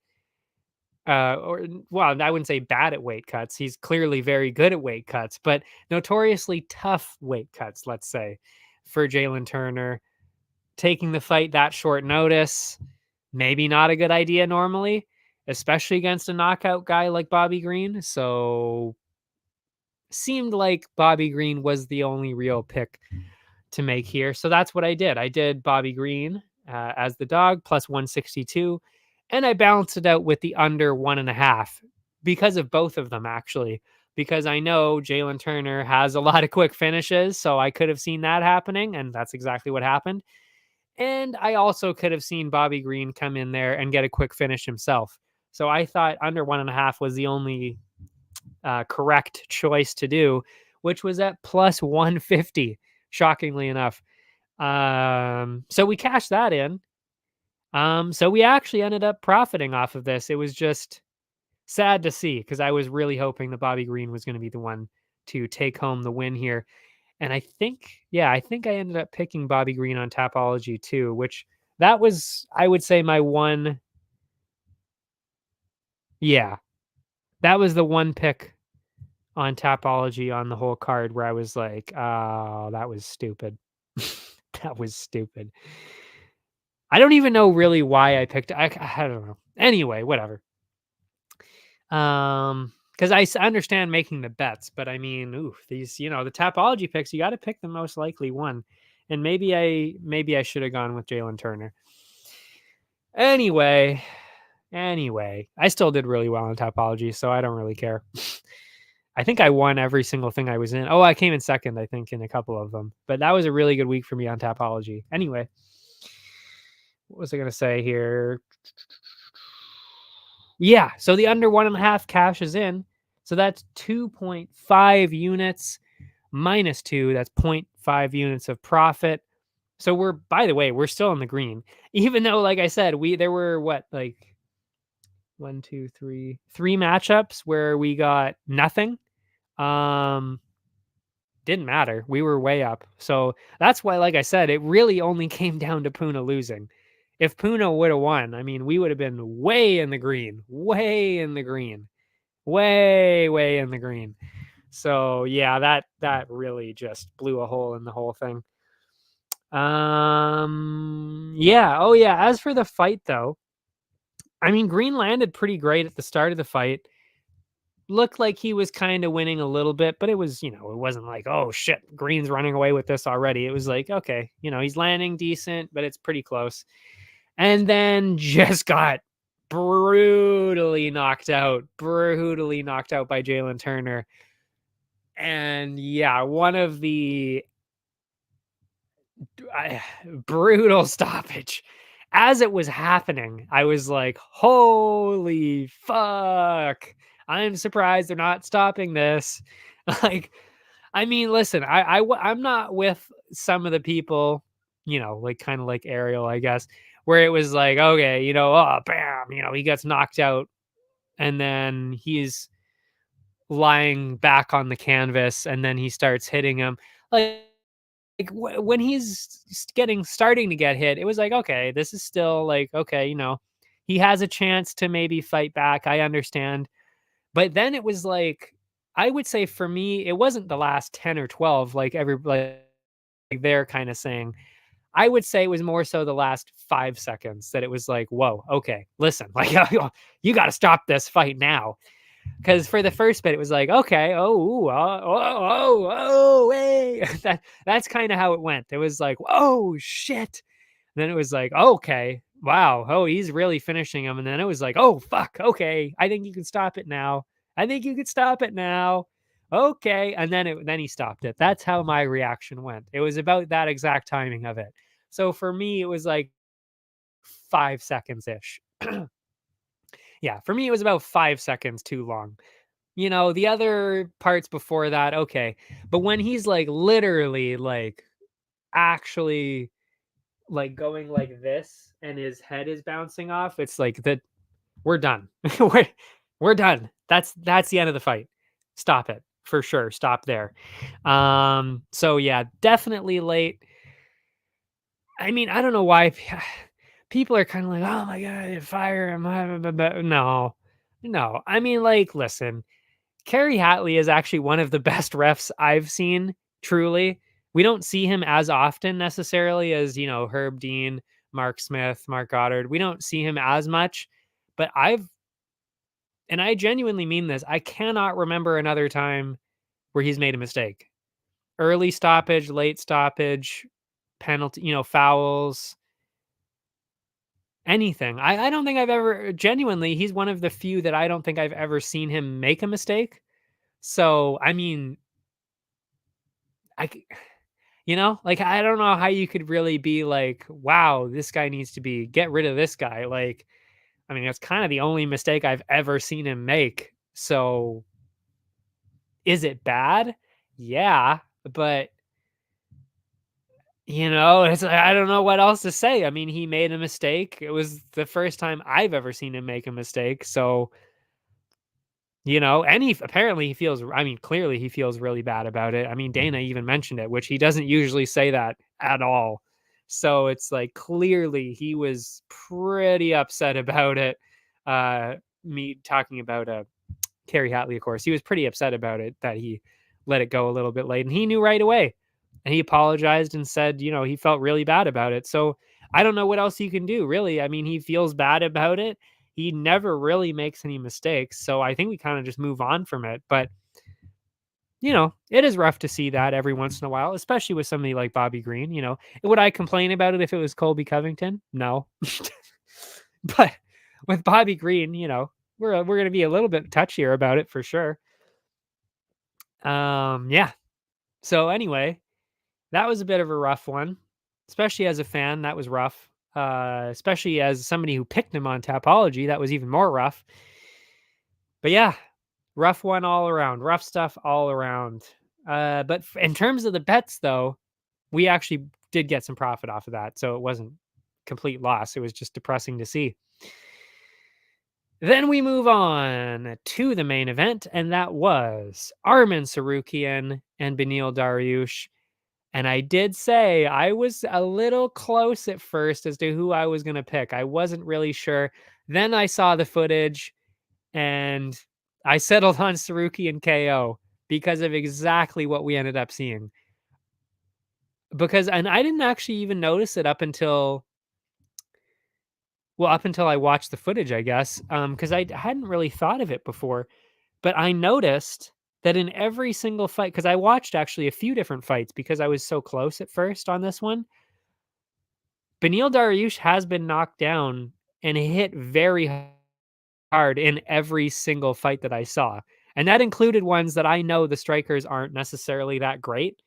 I wouldn't say bad at weight cuts. He's clearly very good at weight cuts, but notoriously tough weight cuts, let's say, for Jalen Turner. Taking the fight that short notice, maybe not a good idea normally, especially against a knockout guy like Bobby Green. So seemed like Bobby Green was the only real pick to make here. So that's what I did. I did Bobby Green as the dog, plus 162. And I balanced it out with the under 1.5 because of both of them, actually. Because I know Jalen Turner has a lot of quick finishes, so I could have seen that happening, and that's exactly what happened. And I also could have seen Bobby Green come in there and get a quick finish himself. So I thought under 1.5 was the only correct choice to do, which was at plus 150, shockingly enough. So we cashed that in. So we actually ended up profiting off of this. It was just sad to see because I was really hoping that Bobby Green was going to be the one to take home the win here. And I think I ended up picking Bobby Green on Tapology too, which that was, I would say, my one. Yeah, that was the one pick on Tapology on the whole card where I was like, oh, that was stupid. That was stupid. I don't even know really why I picked. I don't know. Anyway, whatever. Because understand making the bets, but I mean, ooh, these, the Tapology picks, you got to pick the most likely one. And maybe I should have gone with Jalen Turner. Anyway, I still did really well on Tapology, so I don't really care. I think I won every single thing I was in. Oh, I came in second, I think, in a couple of them. But that was a really good week for me on Tapology. Anyway, what was I going to say here? Yeah, so the under 1.5 cashes in. So that's 2.5 units minus 2. That's 0.5 units of profit. So by the way, we're still in the green. Even though, like I said, there were like 1, 2, 3 matchups where we got nothing. Didn't matter. We were way up. So that's why, like I said, it really only came down to Puna losing. If Puna would have won, I mean, we would have been way in the green, way in the green, way in the green. So yeah, that really just blew a hole in the whole thing. Yeah. Oh yeah. As for the fight though, I mean, Green landed pretty great at the start of the fight. Looked like he was kind of winning a little bit, but it was, it wasn't like, oh shit, Green's running away with this already. It was like, okay, he's landing decent, but it's pretty close. And then just got brutally knocked out by Jalen Turner. And yeah, one of the brutal stoppage. As it was happening, I was like, holy fuck. I'm surprised they're not stopping this. Like, I mean, listen, I'm not with some of the people, like kind of like Ariel, I guess, where it was like, okay, oh, bam, he gets knocked out and then he's lying back on the canvas and then he starts hitting him. Like when he's starting to get hit, it was like, okay, this is still like, okay, he has a chance to maybe fight back. I understand. But then it was like, I would say for me, it wasn't the last 10 or 12, like everybody they're kind of saying. I would say it was more so the last 5 seconds that it was like, whoa, okay, listen, like you got to stop this fight now. Because for the first bit, it was like, okay, hey, that's kind of how it went. It was like, oh shit. And then it was like, okay, wow, oh, he's really finishing him. And then it was like, oh fuck, okay, I think you can stop it now. Okay, and then he stopped it. That's how my reaction went. It was about that exact timing of it. So for me, it was like 5 seconds ish. Yeah, for me, it was about 5 seconds too long. The other parts before that, okay. But when he's like literally like actually like going like this and his head is bouncing off, it's like that we're done. we're done. That's the end of the fight. Stop it. For sure. Stop there. So yeah, definitely late. I mean, I don't know why people are kind of like, oh my god, fire him. No. No. I mean, like, listen. Kerry Hatley is actually one of the best refs I've seen, truly. We don't see him as often necessarily as, Herb Dean, Mark Smith, Mark Goddard. We don't see him as much, but and I genuinely mean this, I cannot remember another time where he's made a mistake. Early stoppage, late stoppage, penalty, fouls. anything. I don't think I've ever genuinely, he's one of the few that I don't think I've ever seen him make a mistake. So, I mean, I c like, I don't know how you could really be like, "Wow, this guy needs to be get rid of this guy." Like, I mean, that's kinda the only mistake I've ever seen him make. So, is it bad? Yeah, but, it's like, I don't know what else to say. I mean, he made a mistake. It was the first time I've ever seen him make a mistake. So, and apparently he feels, I mean, clearly he feels really bad about it. I mean, Dana even mentioned it, which he doesn't usually say that at all. So it's like clearly he was pretty upset about it. Me talking about Kerry Hatley, of course, he was pretty upset about it that he let it go a little bit late, and he knew right away. And he apologized and said, he felt really bad about it. So I don't know what else you can do, really. I mean, he feels bad about it. He never really makes any mistakes. So I think we kind of just move on from it. But, it is rough to see that every once in a while, especially with somebody like Bobby Green. Would I complain about it if it was Colby Covington? No. But with Bobby Green, we're going to be a little bit touchier about it for sure. Yeah. So anyway, that was a bit of a rough one, especially as a fan. That was rough. Especially as somebody who picked him on Tapology, that was even more rough. But yeah, rough one all around. Rough stuff all around. But in terms of the bets, though, we actually did get some profit off of that, so it wasn't complete loss. It was just depressing to see. Then we move on to the main event, and that was Arman Sarukian and Beneil Dariush. And I did say I was a little close at first as to who I was going to pick. I wasn't really sure. Then I saw the footage and I settled on Saruki and KO because of exactly what we ended up seeing. And I didn't actually even notice it up until I watched the footage, I guess, because I hadn't really thought of it before. But I noticed that in every single fight, because I watched actually a few different fights because I was so close at first on this one. Beneil Dariush has been knocked down and hit very hard in every single fight that I saw. And that included ones that I know the strikers aren't necessarily that great.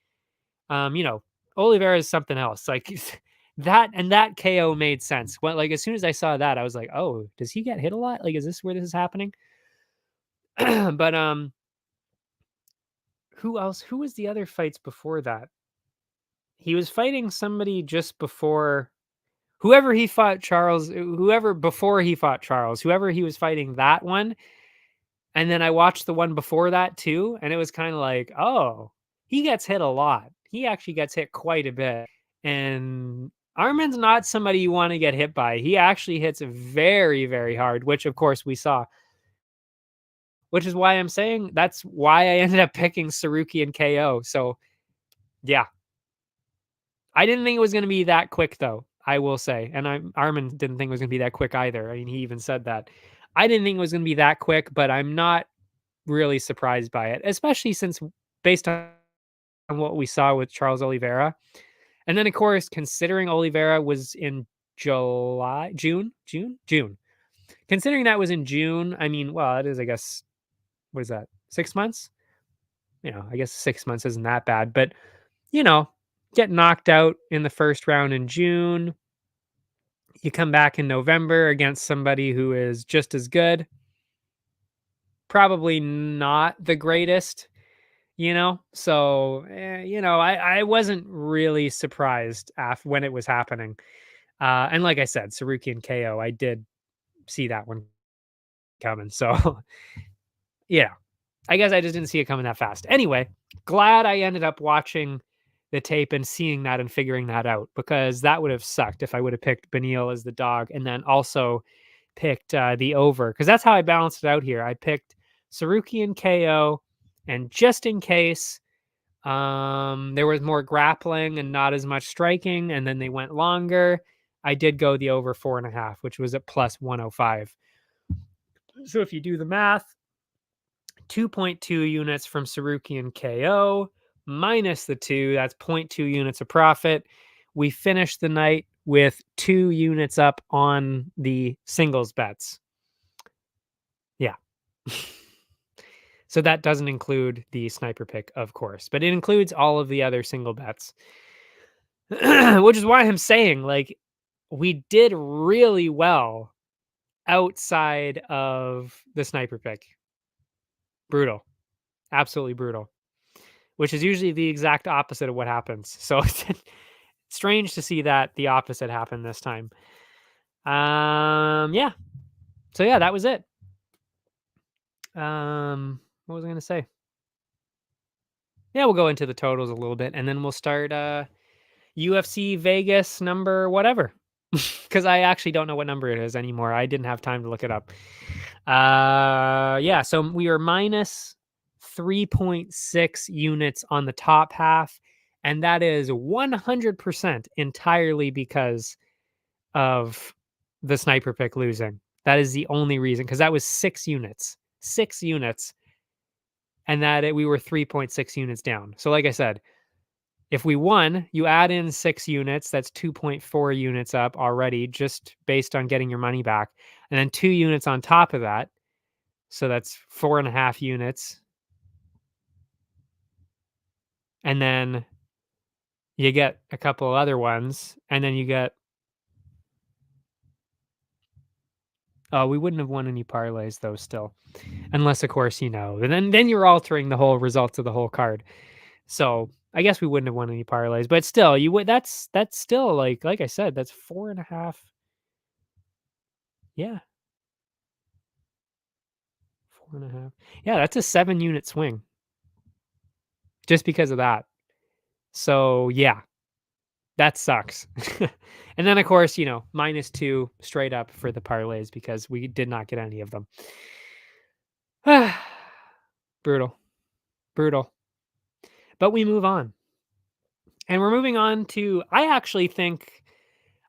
Um, you know, Oliveira is something else. Like that KO made sense. Well, like as soon as I saw that, I was like, oh, does he get hit a lot? Like, is this where this is happening? But who else? Who was the other fights before that? He was fighting somebody just before whoever he fought Charles, whoever before he fought Charles, whoever he was fighting that one. And then I watched the one before that too. And it was kind of like, oh, he gets hit a lot. He actually gets hit quite a bit. And Armin's not somebody you want to get hit by. He actually hits very, very hard, which of course we saw. Which is why I'm saying that's why I ended up picking Saruki and KO. So yeah, I didn't think it was going to be that quick, though. I will say, and Armin didn't think it was going to be that quick either. I mean, he even said that. I didn't think it was going to be that quick, but I'm not really surprised by it, especially since based on what we saw with Charles Oliveira, and then of course considering Oliveira was in June. Considering that was in June, I mean, well, it is, I guess. What is that? 6 months? I guess 6 months isn't that bad, but you know, get knocked out in the first round in June. You come back in November against somebody who is just as good. Probably not the greatest, So, I wasn't really surprised when it was happening. And like I said, Saruki and KO, I did see that one coming. So, yeah, I guess I just didn't see it coming that fast. Anyway, glad I ended up watching the tape and seeing that and figuring that out, because that would have sucked if I would have picked Beneil as the dog and then also picked the over, because that's how I balanced it out here. I picked Saruki and KO, and just in case there was more grappling and not as much striking, and then they went longer, I did go the over 4.5, which was at plus 105. So if you do the math, 2.2 units from Saruki and KO minus the 2, that's 0.2 units of profit. We finished the night with 2 units up on the singles bets. Yeah. So that doesn't include the sniper pick, of course, but it includes all of the other single bets. Which is why I'm saying, like, we did really well outside of the sniper pick. Brutal. Absolutely brutal. Which is usually the exact opposite of what happens. So it's strange to see that the opposite happened this time. Yeah. So yeah, that was it. What was I gonna say? Yeah, we'll go into the totals a little bit, and then we'll start UFC Vegas number whatever. Because I actually don't know what number it is anymore. I didn't have time to look it up. Yeah, so we are minus 3.6 units on the top half, and that is 100% entirely because of the sniper pick losing. That is the only reason, because that was 6 units, and we were 3.6 units down. So like I said, if we won, you add in 6 units, that's 2.4 units up already, just based on getting your money back. And then 2 units on top of that. So that's 4.5 units. And then you get a couple other ones. And then you get, oh, we wouldn't have won any parlays though still. Unless, of course, and then you're altering the whole results of the whole card. So I guess we wouldn't have won any parlays, but still, you would. That's still like I said, that's 4.5. Yeah, 4.5. Yeah, that's a 7-unit swing just because of that. So yeah, that sucks. And then of course, -2 straight up for the parlays because we did not get any of them. Brutal, brutal. But we move on. And we're moving on to, I actually think,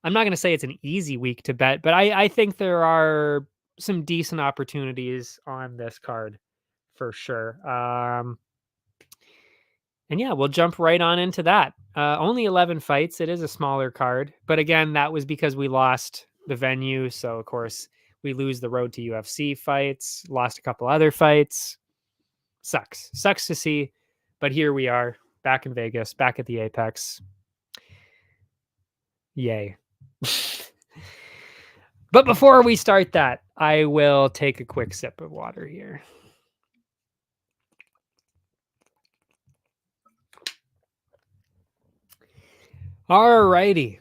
I'm not going to say it's an easy week to bet, but I think there are some decent opportunities on this card for sure. And yeah, we'll jump right on into that. Only 11 fights. It is a smaller card, but again, that was because we lost the venue. So of course, we lose the road to UFC fights. Lost a couple other fights. Sucks to see, but here we are, back in Vegas, back at the Apex. Yay! But before we start that, I will take a quick sip of water here. Alrighty.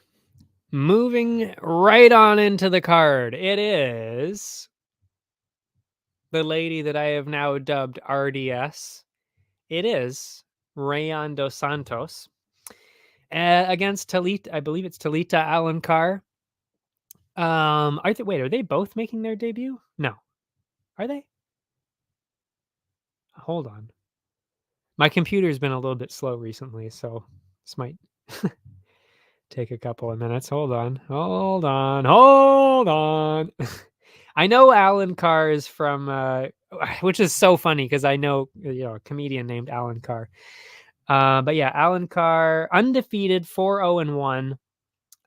Moving right on into the card. It is the lady that I have now dubbed RDS. It is Rayon dos Santos against Talita. I believe it's Talita Alencar. Are they both making their debut? No. Are they? Hold on. My computer's been a little bit slow recently, so this might take a couple of minutes. Hold on. I know Alan Carr is from, which is so funny because I know, a comedian named Alan Carr. But yeah, Alan Carr, undefeated, 4-0-1.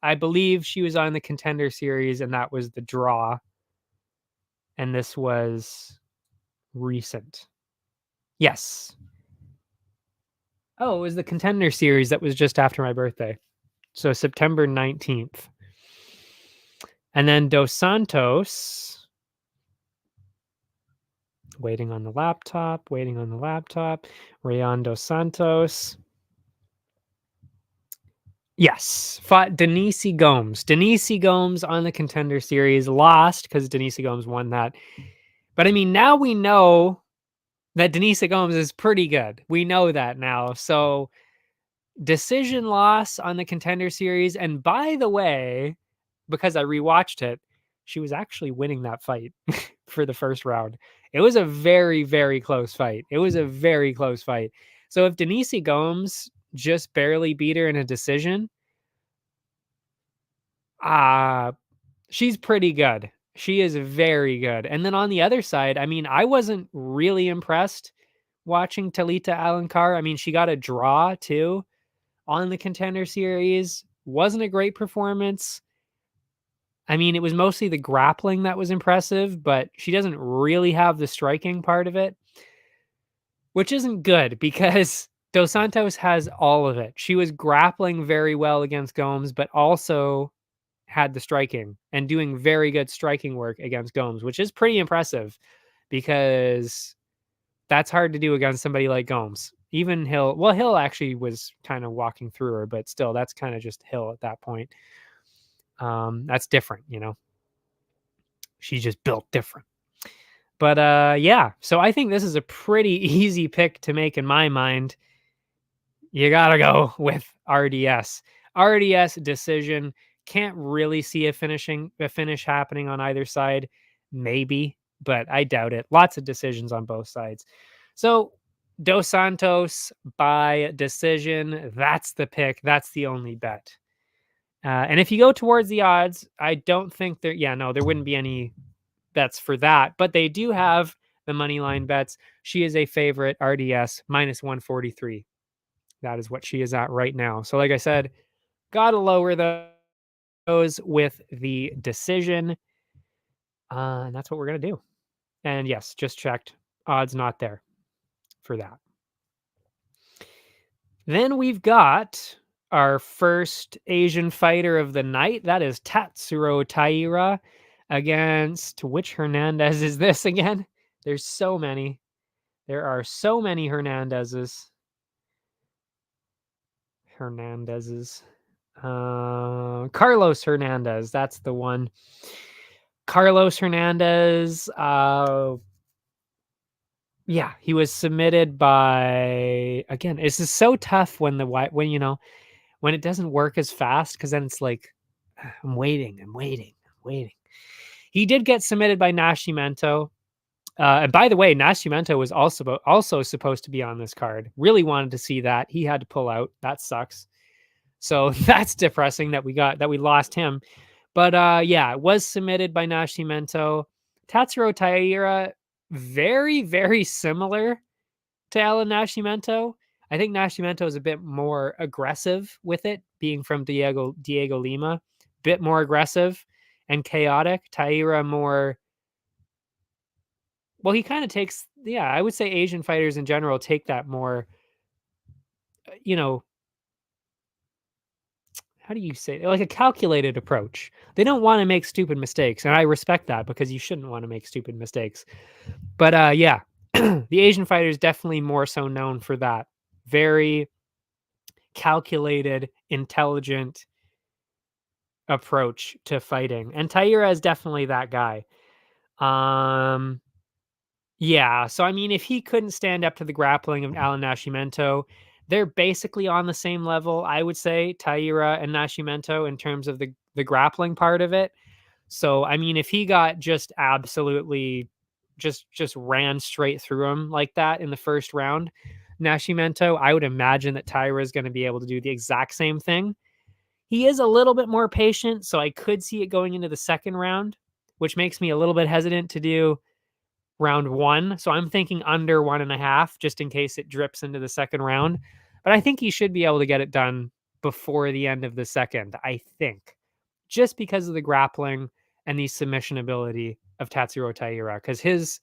I believe she was on the Contender Series, and that was the draw. And this was recent. Yes. Oh, it was the Contender Series that was just after my birthday. So September 19th. And then Dos Santos, waiting on the laptop. Rayon Dos Santos. Yes, fought Denise Gomes. Denise Gomes on the Contender Series, lost because Denise Gomes won that. But I mean, now we know that Denise Gomes is pretty good. We know that now. So decision loss on the Contender Series. And by the way, because I rewatched it, she was actually winning that fight for the first round. It was a very, very close fight. So if Denise Gomes just barely beat her in a decision, she's pretty good. She is very good. And then on the other side, I mean, I wasn't really impressed watching Talita Alencar. I mean, she got a draw too on the Contender Series wasn't a great performance. I mean, it was mostly the grappling that was impressive, but she doesn't really have the striking part of it, which isn't good because Dos Santos has all of it. She was grappling very well against Gomes, but also had the striking and doing very good striking work against Gomes, which is pretty impressive because that's hard to do against somebody like Gomes. Even Hill actually was kind of walking through her, but still, that's kind of just Hill at that point. That's different, She's just built different. But yeah, so I think this is a pretty easy pick to make in my mind. You gotta go with RDS. RDS decision. Can't really see a finish happening on either side. Maybe, but I doubt it. Lots of decisions on both sides. So Dos Santos by decision. That's the pick. That's the only bet. And if you go towards the odds, I don't think there. Yeah, no, there wouldn't be any bets for that. But they do have the money line bets. She is a favorite. RDS minus 143. That is what she is at right now. So, like I said, gotta lower those with the decision. And that's what we're gonna do. And yes, just checked. Odds not there for that. Then we've got our first Asian fighter of the night. That is Tatsuro Taira against which Hernandez is this again? There's so many. There are so many Hernandezes. Carlos Hernandez. That's the one. Carlos Hernandez. Yeah, he was submitted by again. This is so tough when when it doesn't work as fast because then it's like I'm waiting. He did get submitted by Nascimento. And by the way, Nascimento was also supposed to be on this card. Really wanted to see that. He had to pull out. That sucks. So that's depressing that we lost him. But yeah, it was submitted by Nascimento. Tatsuro Taira, very, very similar to Alan Nascimento. I think Nascimento is a bit more aggressive with it, being from Diego Lima. Bit more aggressive and chaotic. Taira more. Well, he kind of takes. Yeah, I would say Asian fighters in general take that more. You know, how do you say like a calculated approach. They don't want to make stupid mistakes, and I respect that because you shouldn't want to make stupid mistakes. But yeah, the Asian fighter is definitely more so known for that. Very calculated, intelligent approach to fighting. And Taira is definitely that guy. Yeah, so I mean if he couldn't stand up to the grappling of Alan Nascimento, they're basically on the same level, I would say, Taira and Nascimento in terms of the grappling part of it. So I mean if he got just absolutely just ran straight through him like that in the first round, Nascimento, I would imagine that Taira is going to be able to do the exact same thing. He is a little bit more patient, so I could see it going into the second round, which makes me a little bit hesitant to do round one. So I'm thinking under 1.5, just in case it drips into the second round. But I think he should be able to get it done before the end of the second, I think, just because of the grappling and the submission ability of Tatsuro Taira, because his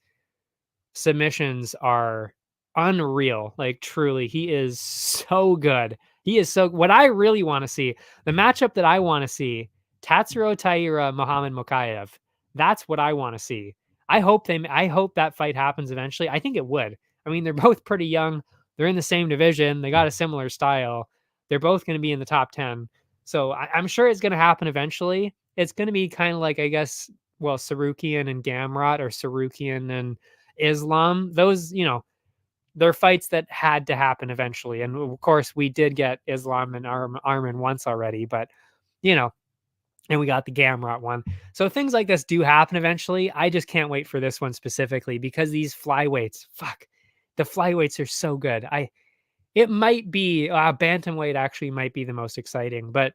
submissions are unreal. Like truly, he is so good. He is so what I really want to see. The matchup that I want to see, Tatsuro Taira, Muhammad Mokaev. That's what I want to see. I hope that fight happens eventually. I think it would. I mean, they're both pretty young. They're in the same division. They got a similar style. They're both going to be in the top 10. So I'm sure it's going to happen eventually. It's going to be kind of like, I guess, well, Sarukian and Gamrot or Sarukian and Islam. Those, they're fights that had to happen eventually. And of course, we did get Islam and Armin once already, but, and we got the Gamrot one. So things like this do happen eventually. I just can't wait for this one specifically because these flyweights, the flyweights are so good. It might be bantamweight actually might be the most exciting, but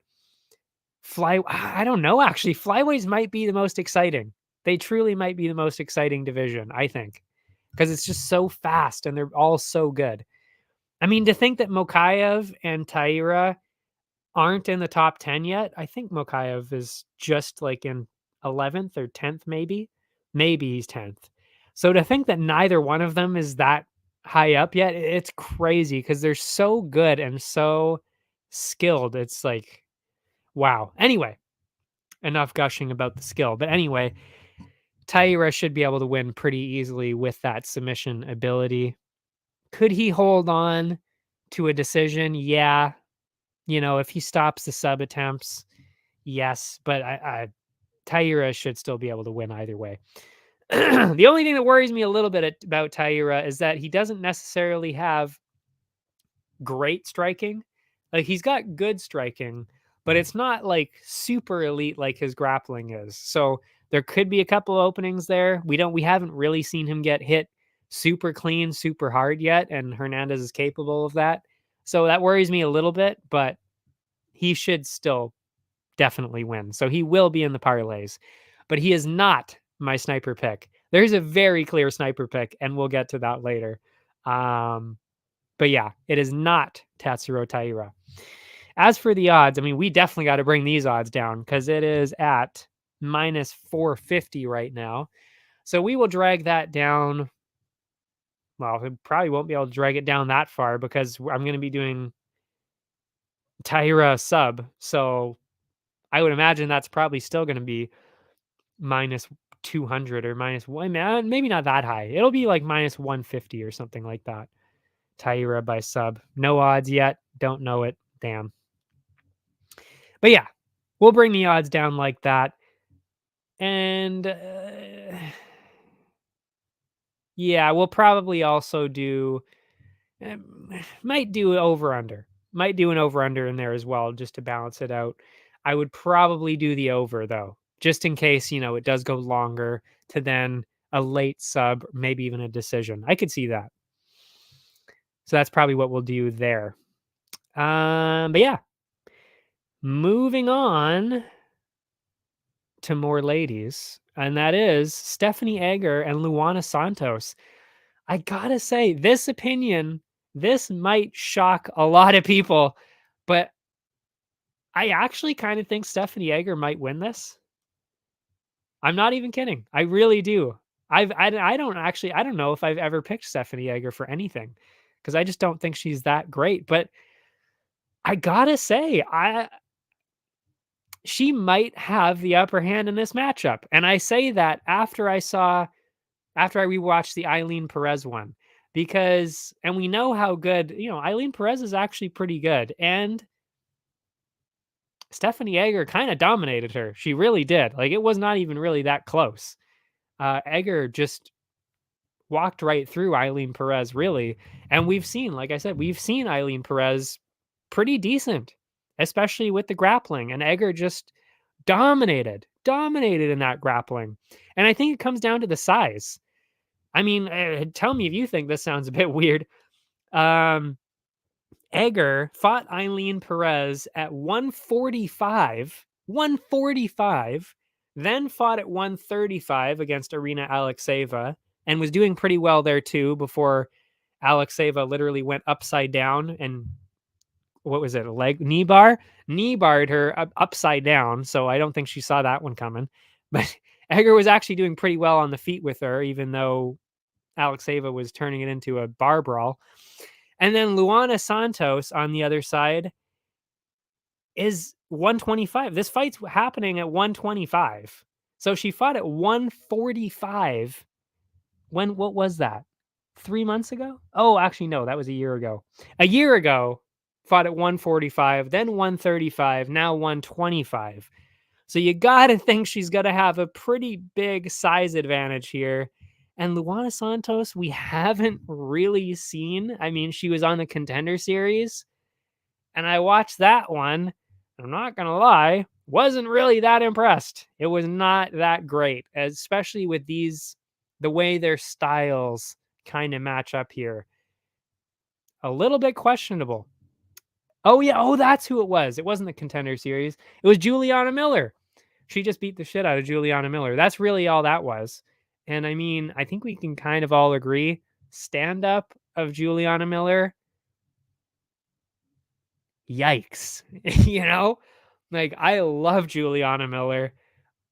I don't know. Actually, flyweights might be the most exciting. They truly might be the most exciting division, I think, because it's just so fast and they're all so good. I mean, to think that Mokaev and Taira aren't in the top 10 yet. I think Mokaev is just like in 11th or 10th, maybe. Maybe he's 10th. So to think that neither one of them is that high up yet, it's crazy because they're so good and so skilled. It's like, wow. Anyway, enough gushing about the skill. But anyway, Taira should be able to win pretty easily with that submission ability. Could he hold on to a decision? Yeah. If he stops the sub attempts, yes. But Taira should still be able to win either way. The only thing that worries me a little bit about Taira is that he doesn't necessarily have great striking. Like he's got good striking, but it's not like super elite like his grappling is. So there could be a couple of openings there. We haven't really seen him get hit super clean, super hard yet, and Hernandez is capable of that. So that worries me a little bit, but he should still definitely win. So he will be in the parlays, but he is not my sniper pick. There's a very clear sniper pick, and we'll get to that later. But yeah, it is not Tatsuro Taira. As for the odds, I mean, we definitely got to bring these odds down because it is at minus 450 right now. So we will drag that down. Well, we probably won't be able to drag it down that far because I'm going to be doing Taira sub. So I would imagine that's probably still going to be minus 200 or minus one, maybe not that high. It'll be like minus 150 or something like that. Taira by sub. No odds yet. Don't know it. Damn. But yeah, we'll bring the odds down like that. And yeah, we'll probably also do, might do over under. Might do an over under in there as well just to balance it out. I would probably do the over though, just in case, it does go longer to then a late sub, maybe even a decision. I could see that. So that's probably what we'll do there. But yeah, moving on to more ladies, and that is Stephanie Egger and Luana Santos. I gotta say, this might shock a lot of people, but I actually kind of think Stephanie Egger might win this. I'm not even kidding. I really do. I don't know if I've ever picked Stephanie Egger for anything because I just don't think she's that great. But I gotta say, she might have the upper hand in this matchup. And I say that after I rewatched the Eileen Perez one, because, and we know how good, Eileen Perez is actually pretty good. And Stephanie Egger kind of dominated her. She really did. Like it was not even really that close. Egger just walked right through Eileen Perez, really. And we've seen, like I said, Eileen Perez pretty decent, especially with the grappling. And Egger just dominated in that grappling. And I think it comes down to the size. I mean, tell me if you think this sounds a bit weird. Egger fought Eileen Perez at 145, then fought at 135 against Arina Alexeva, and was doing pretty well there too before Alexeva literally went upside down and what was it, knee barred her upside down. So I don't think she saw that one coming. But Egger was actually doing pretty well on the feet with her, even though Alexeva was turning it into a bar brawl. And then Luana Santos on the other side is 125. This fight's happening at 125. So she fought at 145. What was that? 3 months ago? Oh, actually, no, that was a year ago. A year ago, fought at 145, then 135, now 125. So you got to think she's going to have a pretty big size advantage here. And Luana Santos, we haven't really seen. I mean, she was on the Contender Series, and I watched that one. I'm not going to lie, wasn't really that impressed. It was not that great, especially with the way their styles kind of match up here. A little bit questionable. Oh, yeah. Oh, that's who it was. It wasn't the Contender Series. It was Juliana Miller. She just beat the shit out of Juliana Miller. That's really all that was. And I mean, I think we can kind of all agree, stand up of Juliana Miller. yikes. Like, I love Juliana Miller,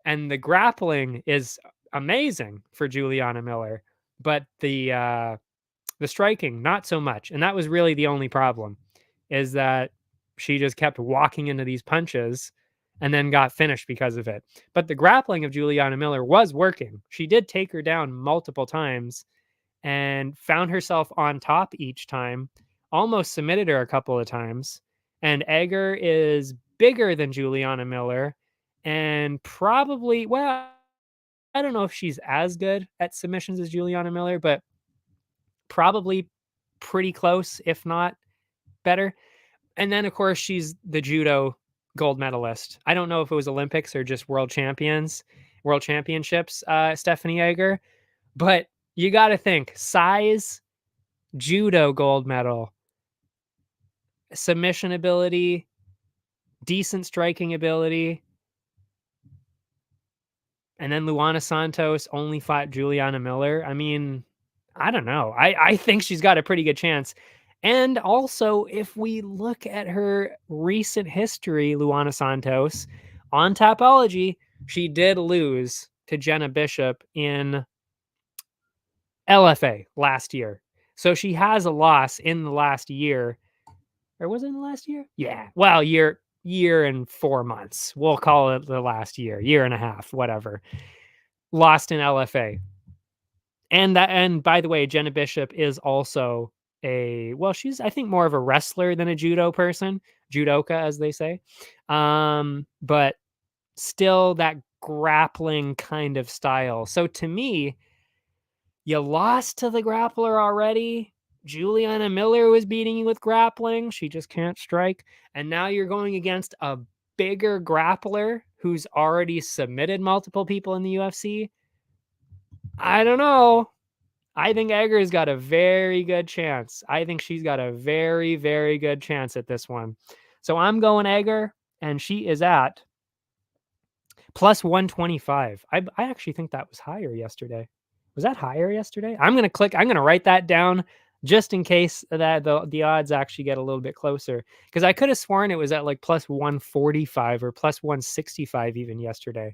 and the grappling is amazing for Juliana Miller, but the striking, not so much. And that was really the only problem, is that she just kept walking into these punches and then got finished because of it. But the grappling of Juliana Miller was working. She did take her down multiple times and found herself on top each time, almost submitted her a couple of times. And Egger is bigger than Juliana Miller and probably, well, I don't know if she's as good at submissions as Juliana Miller, but probably pretty close, if not better. And then, of course, she's the judo gold medalist. I don't know if it was Olympics or just world championships, Stephanie Egger, but you got to think size, judo gold medal, submission ability, decent striking ability. And then Luana Santos only fought Juliana Miller. I mean, I don't know. I think she's got a pretty good chance. And also, if we look at her recent history, Luana Santos, on Tapology, she did lose to Jenna Bishop in LFA last year. So she has a loss in the last year. Or was it in the last year? Yeah. Well, year and 4 months. We'll call it the last year and a half, whatever. Lost in LFA. And by the way, Jenna Bishop is also she's, I think, more of a wrestler than a judo person, judoka as they say. But still that grappling kind of style. So to me, you lost to the grappler already. Juliana Miller was beating you with grappling. She just can't strike. And now you're going against a bigger grappler who's already submitted multiple people in the UFC. I don't know. I think Egger's got a very good chance. I think she's got a very, very good chance at this one. So I'm going Egger, and she is at plus 125. I actually think that was higher yesterday. Was that higher yesterday? I'm going to write that down just in case that the odds actually get a little bit closer. Because I could have sworn it was at like plus 145 or plus 165 even yesterday.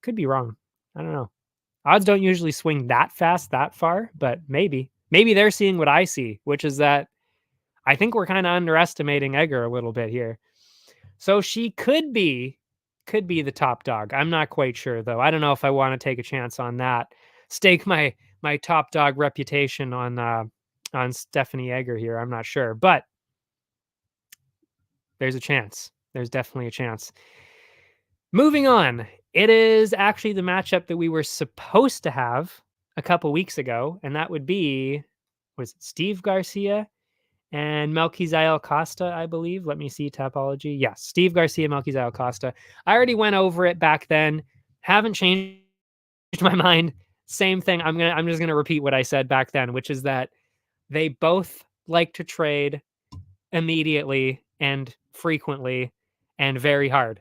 Could be wrong. I don't know. Odds don't usually swing that fast, that far, but maybe they're seeing what I see, which is that I think we're kind of underestimating Egger a little bit here. So she could be the top dog. I'm not quite sure though. I don't know if I want to take a chance on that. Stake my top dog reputation on Stephanie Egger here. I'm not sure, but there's a chance. There's definitely a chance. Moving on, it is actually the matchup that we were supposed to have a couple weeks ago, and that would be, was it Steve Garcia and Melquizael Costa, I believe. Let me see Tapology. Yes, Steve Garcia, Melquizael Costa. I already went over it back then. Haven't changed my mind. Same thing. I'm just gonna repeat what I said back then, which is that they both like to trade immediately and frequently and very hard.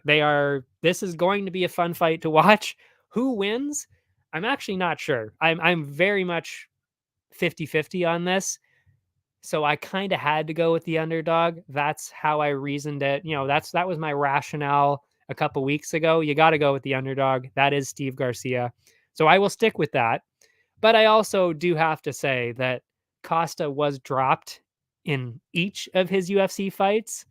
This is going to be a fun fight to watch. Who wins? I'm actually not sure. I'm very much 50-50 on this. So I kind of had to go with the underdog. That's how I reasoned it. That was my rationale a couple weeks ago. You got to go with the underdog. That is Steve Garcia. So I will stick with that. But I also do have to say that Costa was dropped in each of his UFC fights.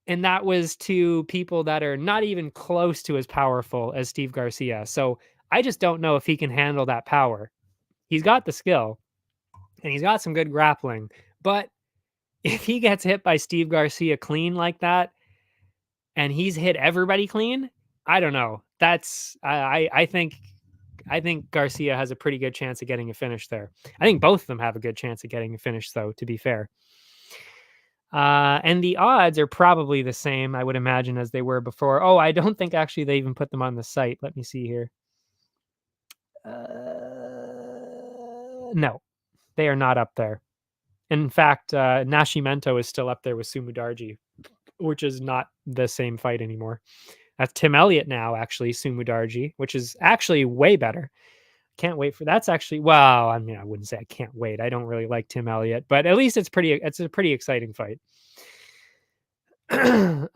And that was to people that are not even close to as powerful as Steve Garcia. So I just don't know if he can handle that power. He's got the skill and he's got some good grappling. But if he gets hit by Steve Garcia clean like that, and he's hit everybody clean, I don't know. I think Garcia has a pretty good chance of getting a finish there. I think both of them have a good chance of getting a finish, though, to be fair. And the odds are probably the same, I would imagine, as they were before. Oh, I don't think actually they even put them on the site. Let me see here. No, they are not up there. In fact, Nascimento is still up there with Sumudarji, which is not the same fight anymore. That's Tim Elliott now, actually, Sumudarji, which is actually way better. Can't wait for that's actually, well, I wouldn't say I can't wait. I don't really like Tim Elliott, but at least it's a pretty exciting fight. Where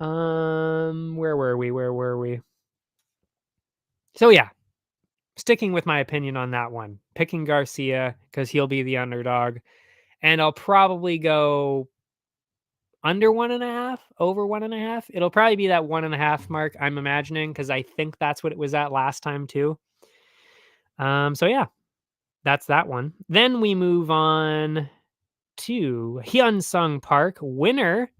were we? So yeah, sticking with my opinion on that one, picking Garcia because he'll be the underdog, and I'll probably go under 1.5, over 1.5. It'll probably be that 1.5 mark, I'm imagining, because I think that's what it was at last time too. So yeah, that's that one. Then we move on to Hyun-Sung Park, winner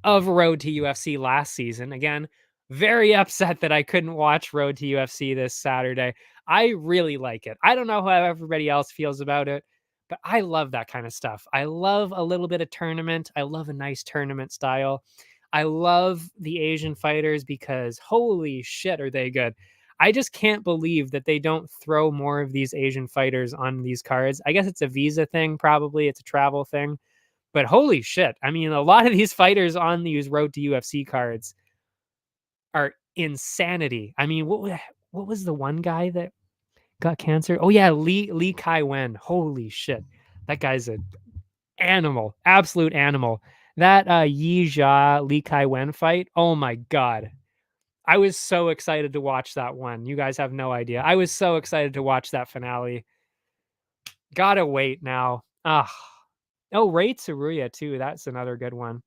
of Road to UFC last season. Again, very upset that I couldn't watch Road to UFC this Saturday. I really like it. I don't know how everybody else feels about it, but I love that kind of stuff. I love a little bit of tournament. I love a nice tournament style. I love the Asian fighters because holy shit, are they good. I just can't believe that they don't throw more of these Asian fighters on these cards. I guess it's a visa thing, probably. It's a travel thing. But holy shit, I mean, a lot of these fighters on these Road to UFC cards are insanity. I mean, what was the one guy that got cancer? Oh yeah, Lee Kai Wen. Holy shit. That guy's an animal, absolute animal. That Yi Jia Lee Kai Wen fight. Oh my god. I was so excited to watch that one. You guys have no idea. I was so excited to watch that finale. Gotta wait now. Ah. Oh, Ray Tsuruya too. That's another good one.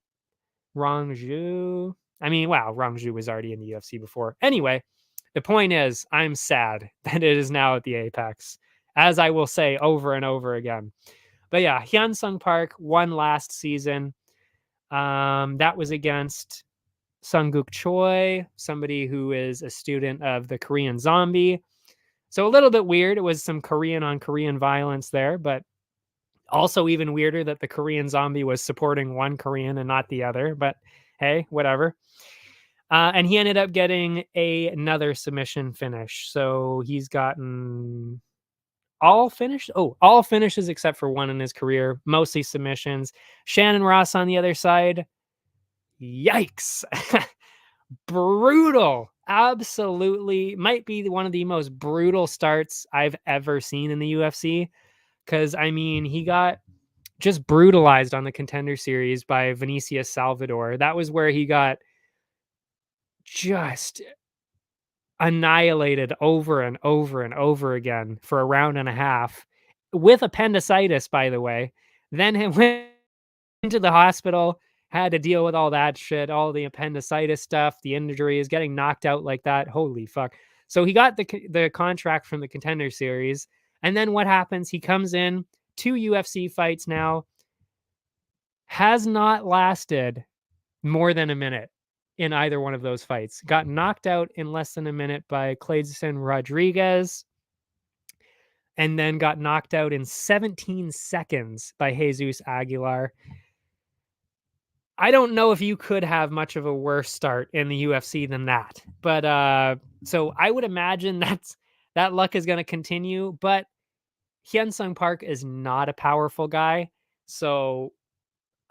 Rangju. I mean, wow, Rangju was already in the UFC before. Anyway, the point is, I'm sad that it is now at the Apex, as I will say over and over again. But yeah, Hyun-Sung Park won last season. That was against Sunguk Choi, somebody who is a student of the Korean Zombie. So a little bit weird. It was some Korean on Korean violence there, but also even weirder that the Korean Zombie was supporting one Korean and not the other. But hey, whatever. And he ended up getting another submission finish. So he's gotten all finished. Oh, all finishes except for one in his career, mostly submissions. Shannon Ross on the other side. Yikes. Brutal. Absolutely. Might be one of the most brutal starts I've ever seen in the UFC. Because, I mean, he got just brutalized on the Contender Series by Vinicius Salvador. That was where he got just annihilated over and over and over again for a round and a half with appendicitis, by the way. Then he went into the hospital, had to deal with all that shit, all the appendicitis stuff, the injuries, getting knocked out like that. Holy fuck. So he got the contract from the Contender Series. And then what happens? He comes in, 2 UFC fights now, has not lasted more than a minute in either one of those fights. Got knocked out in less than a minute by Clayson Rodriguez, and then got knocked out in 17 seconds by Jesus Aguilar. I don't know if you could have much of a worse start in the UFC than that. But so I would imagine that luck is going to continue, but Hyun-Sung Park is not a powerful guy. So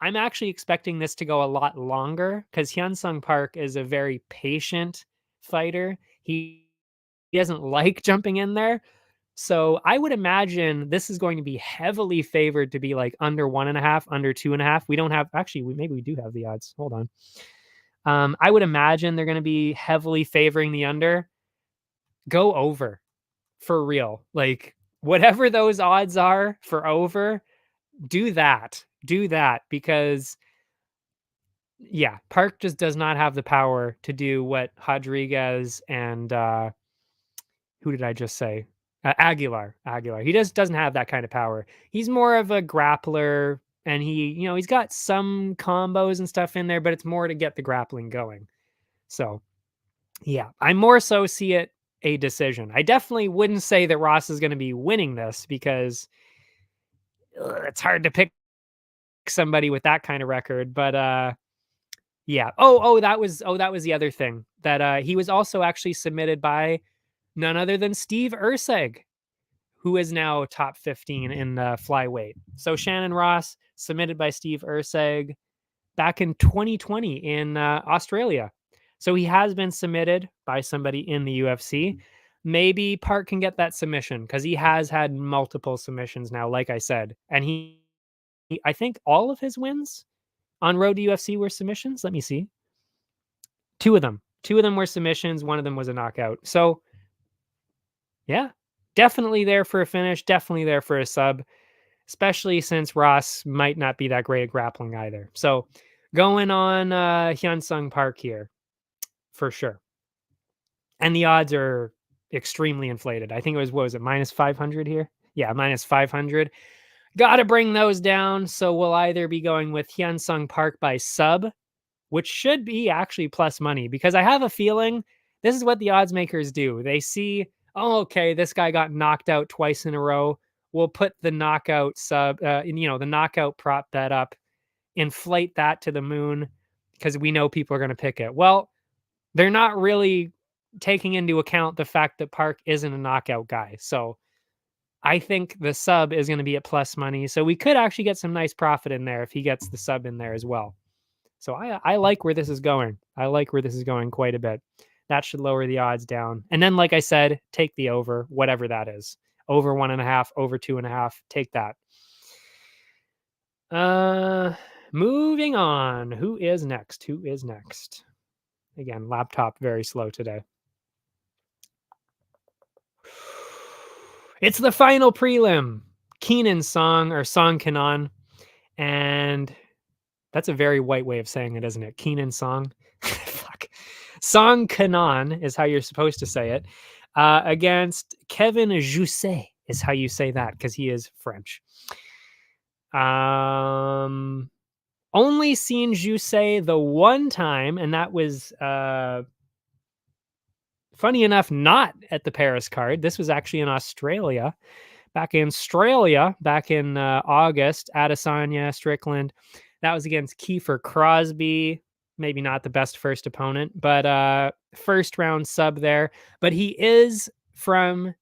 I'm actually expecting this to go a lot longer because Hyun-Sung Park is a very patient fighter. He doesn't like jumping in there. So I would imagine this is going to be heavily favored to be like under 1.5, under 2.5. We don't have, actually, maybe we do have the odds. Hold on. I would imagine they're going to be heavily favoring the under. Go over for real. Like whatever those odds are for over, do that. Do that because yeah, Park just does not have the power to do what Rodriguez and who did I just say? Aguilar. Aguilar. He just doesn't have that kind of power. He's more of a grappler, and he's got some combos and stuff in there, but it's more to get the grappling going. So, yeah, I more so see it a decision. I definitely wouldn't say that Ross is going to be winning this because it's hard to pick somebody with that kind of record. But yeah. That was the other thing that he was also actually submitted by none other than Steve Urseg, who is now top 15 in the flyweight. So Shannon Ross submitted by Steve Urseg back in 2020 in Australia. So he has been submitted by somebody in the UFC. Maybe Park can get that submission because he has had multiple submissions now, like I said. And I think all of his wins on Road to UFC were submissions. Let me see. 2 of them. 2 of them were submissions, 1 of them was a knockout. So, yeah, definitely there for a finish, definitely there for a sub, especially since Ross might not be that great at grappling either. So, going on Hyunsung Park here for sure. And the odds are extremely inflated. I think it was, what was it, minus 500 here? Yeah, minus 500. Got to bring those down. So we'll either be going with Hyunsung Park by sub, which should be actually plus money, because I have a feeling this is what the odds makers do. They see, oh, okay, this guy got knocked out twice in a row. We'll put the knockout sub, the knockout prop bet up, inflate that to the moon because we know people are going to pick it. Well, they're not really taking into account the fact that Park isn't a knockout guy. So I think the sub is going to be at plus money. So we could actually get some nice profit in there if he gets the sub in there as well. So I like where this is going. I like where this is going quite a bit. That should lower the odds down. And then, like I said, take the over, whatever that is. Over 1.5, over 2.5. Take that. Moving on. Who is next? Who is next? Again, laptop very slow today. It's the final prelim. Keenan's Song, or Song Kanon. And that's a very white way of saying it, isn't it? Keenan's Song. Fuck. Song Kanon is how you're supposed to say it. Against Kevin Jousset is how you say that, because he is French. Only seen Jousset the one time, and that was funny enough, not at the Paris card. This was actually in Australia. Back in August, Adesanya, Strickland. That was against Kiefer Crosby. Maybe not the best first opponent, but first round sub there. But he is from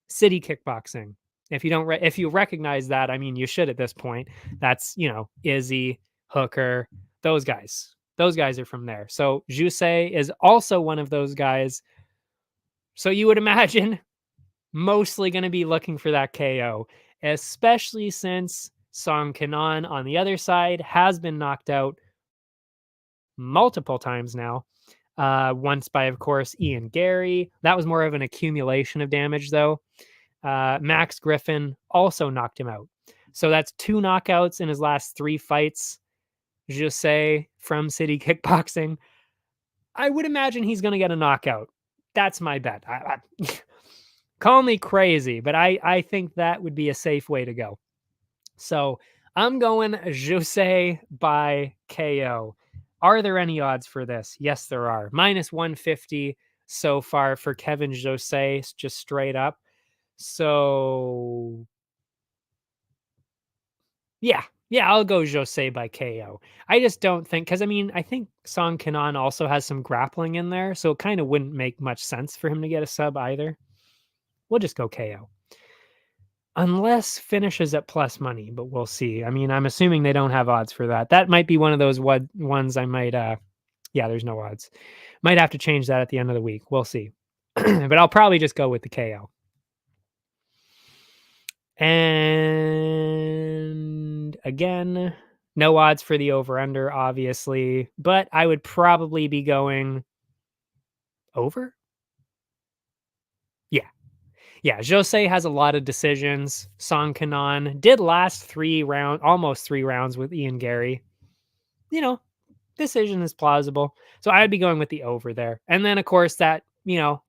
City Kickboxing. If you recognize that, I mean, you should at this point. That's, Izzy, Hooker, those guys. Those guys are from there. So Jousset is also one of those guys. So you would imagine mostly going to be looking for that KO, especially since Song Kanon on the other side has been knocked out multiple times now. Once by, of course, Ian Gary. That was more of an accumulation of damage, though. Max Griffin also knocked him out. So that's 2 knockouts in his last 3 fights. Jousset from City Kickboxing. I would imagine he's going to get a knockout. That's my bet. Call me crazy, but I think that would be a safe way to go. So I'm going Jousset by KO. Are there any odds for this? Yes, there are. Minus 150 so far for Kevin Jousset, just straight up. So yeah, I'll go Jousset by KO. I just don't think, because I think Song Kanon also has some grappling in there, so it kind of wouldn't make much sense for him to get a sub either. We'll just go KO. Unless finishes at plus money, but we'll see. I'm assuming they don't have odds for that. That might be one of those ones I might, there's no odds. Might have to change that at the end of the week. We'll see. But I'll probably just go with the KO. And again, no odds for the over-under, obviously. But I would probably be going over. Yeah, Jousset has a lot of decisions. Song Kanon did last almost 3 rounds with Ian Gary. Decision is plausible. So I'd be going with the over there. And then, of course, that,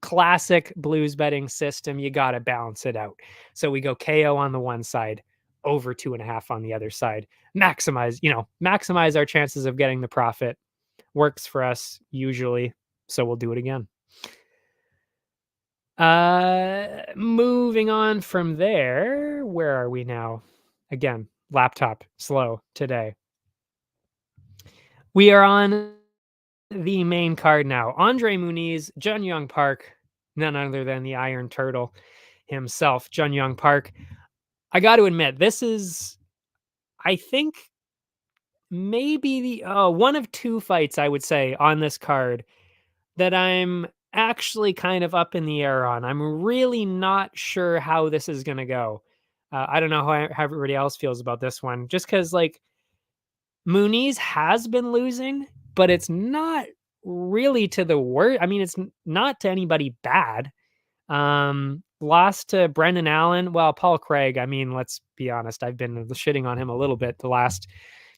classic blues betting system, you got to balance it out. So we go KO on the one side, over 2.5 on the other side. Maximize our chances of getting the profit. Works for us usually. So we'll do it again. Moving on from there, where are we now? Again, laptop slow today. We are on the main card now. Andre Muniz, Jun Young Park, none other than the Iron Turtle himself, Jun Young Park. I got to admit, this is, I think, maybe the one of 2 fights I would say on this card that I'm actually kind of up in the air on. I'm really not sure how this is going to go. I don't know how everybody else feels about this one, just because Muniz has been losing, but it's not really to the worst. I mean, it's not to anybody bad. Lost to Brendan Allen. Well, Paul Craig, I mean, let's be honest, I've been shitting on him a little bit the last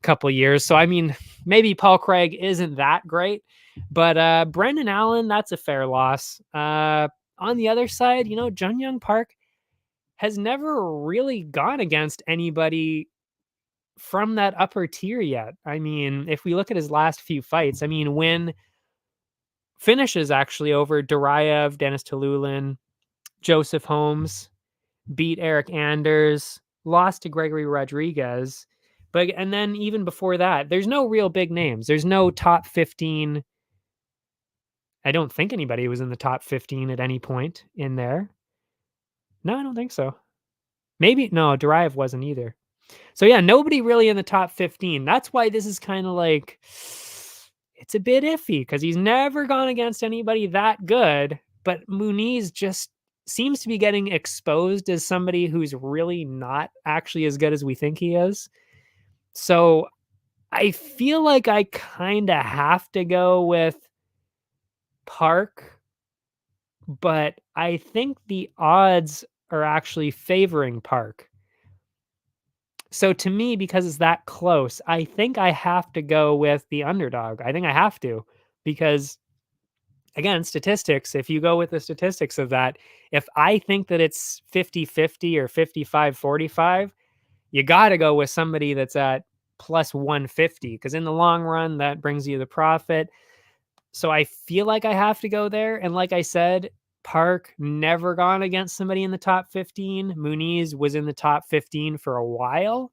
couple years. So I mean, maybe Paul Craig isn't that great, but Brendan Allen, that's a fair loss. On the other side, Jun Young Park has never really gone against anybody from that upper tier yet. I mean, if we look at his last few fights, I mean, win finishes actually over Duraev, Dennis Tululin, Joseph Holmes, beat Eric Anders, lost to Gregory Rodriguez. And then even before that, there's no real big names. There's no top 15. I don't think anybody was in the top 15 at any point in there. No, I don't think so. Maybe, no, Duraev wasn't either. So yeah, nobody really in the top 15. That's why this is kind of like, it's a bit iffy because he's never gone against anybody that good. But Muniz just seems to be getting exposed as somebody who's really not actually as good as we think he is. So I feel like I kind of have to go with Park, but I think the odds are actually favoring Park. So to me, because it's that close, I think I have to go with the underdog. I think I have to, because again, statistics, if you go with the statistics of that, if I think that it's 50-50 or 55-45, you got to go with somebody that's at plus 150, because in the long run, that brings you the profit. So I feel like I have to go there. And like I said, Park never gone against somebody in the top 15. Muniz was in the top 15 for a while.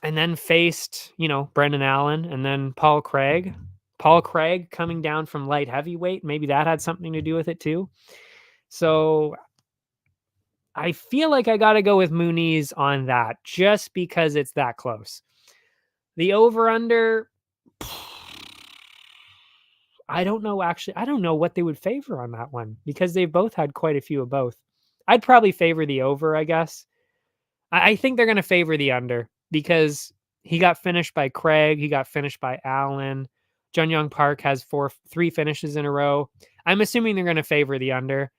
And then faced, Brendan Allen and then Paul Craig. Paul Craig coming down from light heavyweight. Maybe that had something to do with it too. So I feel like I got to go with Muniz on that just because it's that close. The over-under, I don't know, actually. I don't know what they would favor on that one because they've both had quite a few of both. I'd probably favor the over, I guess. I think they're going to favor the under because he got finished by Craig. He got finished by Allen. Jun Young Park has 3 finishes in a row. I'm assuming they're going to favor the under.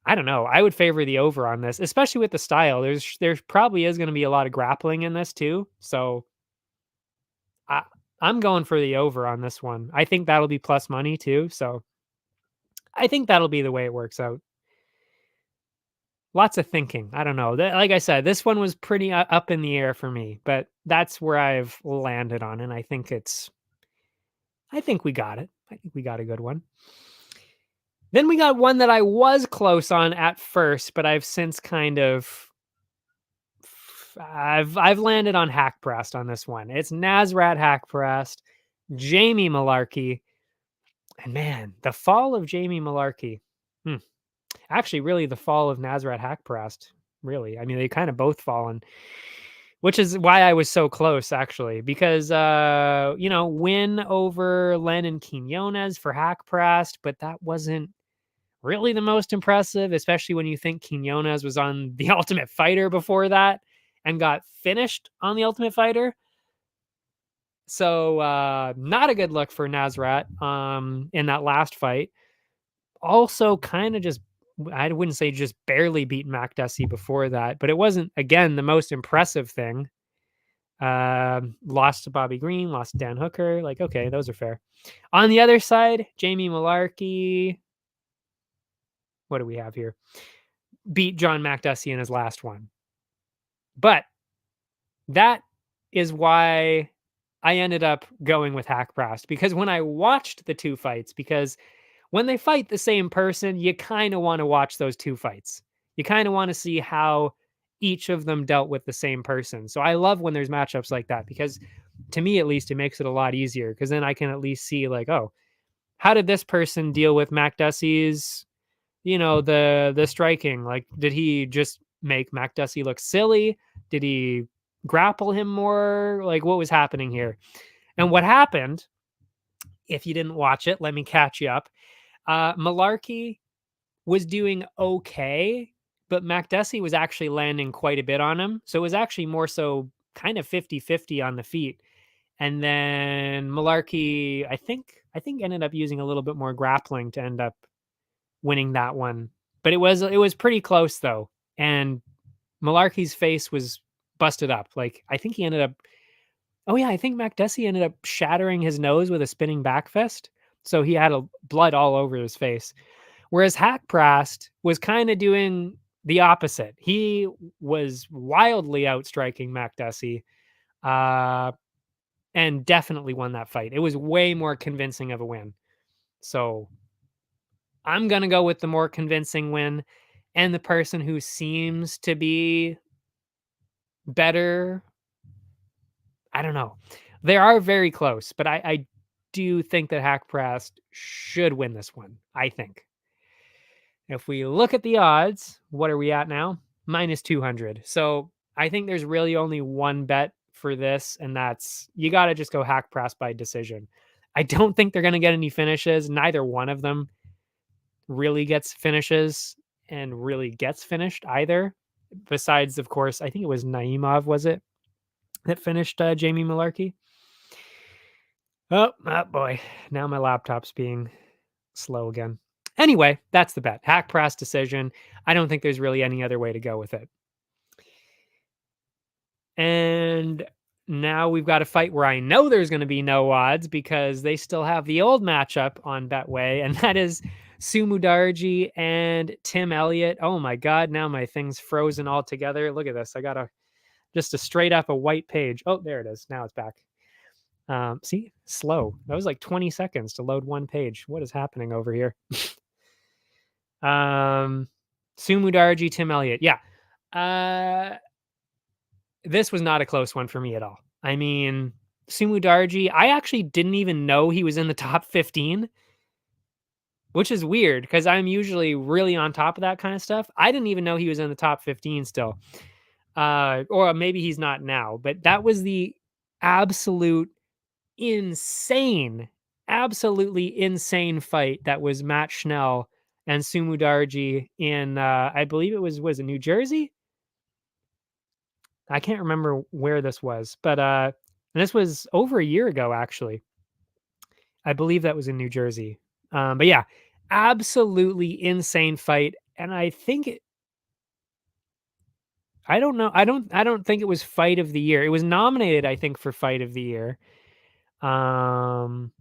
I don't know. I would favor the over on this, especially with the style. There probably is going to be a lot of grappling in this too. So I'm going for the over on this one. I think that'll be plus money too. So I think that'll be the way it works out. Lots of thinking. I don't know. Like I said, this one was pretty up in the air for me, but that's where I've landed on, and I think we got it. I think we got a good one. Then we got one that I was close on at first, but I've since I've landed on Hackprest on this one. It's Nasrat Hackprest, Jamie Malarkey, and man, the fall of Jamie Malarkey. Actually, really the fall of Nasrat Hackprest. Really, I mean, they kind of both fallen, which is why I was so close, actually, because win over Lennon Quinones for Hackprest, but that wasn't really the most impressive, especially when you think Quinones was on The Ultimate Fighter before that and got finished on The Ultimate Fighter. So not a good look for Nasrat in that last fight. Also kind of just, I wouldn't say just barely beat Makdessi before that, but it wasn't, again, the most impressive thing. Lost to Bobby Green, lost to Dan Hooker. Like, okay, those are fair. On the other side, Jamie Malarkey, what do we have here? Beat John Makdessi in his last one. But that is why I ended up going with Hackprest, because when I watched the 2 fights, because when they fight the same person, you kind of want to watch those 2 fights. You kind of want to see how each of them dealt with the same person. So I love when there's matchups like that, because to me, at least, it makes it a lot easier, because then I can at least see like, oh, how did this person deal with Makdessi's, the striking? Like, did he just make Makdessi look silly? Did he grapple him more? Like, what was happening here? And what happened, if you didn't watch it, let me catch you up. Malarkey was doing okay, but Makdessi was actually landing quite a bit on him. So it was actually more so kind of 50-50 on the feet. And then Malarkey, I think ended up using a little bit more grappling to end up winning that one. But it was pretty close though. And Malarkey's face was busted up. Like I think he ended up oh yeah, I think Makdessi ended up shattering his nose with a spinning back fist. So he had blood all over his face. Whereas Hackprast was kind of doing the opposite. He was wildly outstriking Makdessi. And definitely won that fight. It was way more convincing of a win. So I'm going to go with the more convincing win and the person who seems to be better. I don't know. They are very close, but I do think that Hackprast should win this one. I think. If we look at the odds, what are we at now? Minus 200. So I think there's really only one bet for this, and that's you got to just go Hackprast by decision. I don't think they're going to get any finishes. Neither one of them really gets finishes and really gets finished either. Besides, of course, I think it was Naimov, was it, that finished Jamie Malarkey? Oh boy. Now my laptop's being slow again. Anyway, that's the bet. Hackprast decision. I don't think there's really any other way to go with it. And now we've got a fight where I know there's going to be no odds because they still have the old matchup on Betway, and that is Sumudarji and Tim Elliott. Oh my God, now my thing's frozen all together. Look at this. I got just a straight up a white page. Oh, there it is. Now it's back. See, slow. That was like 20 seconds to load one page. What is happening over here? Sumudarji, Tim Elliott. Yeah. This was not a close one for me at all. I mean, Sumudarji, I actually didn't even know he was in the top 15, which is weird because I'm usually really on top of that kind of stuff. I didn't even know he was in the top 15 still. Or maybe he's not now, but that was the absolute absolutely insane fight that was Matt Schnell and Sumudarji in, I believe it was it New Jersey? I can't remember where this was, but this was over a year ago, actually. I believe that was in New Jersey. But yeah, absolutely insane fight. And I think I don't know. I don't think it was fight of the year. It was nominated, I think, for fight of the year. Um,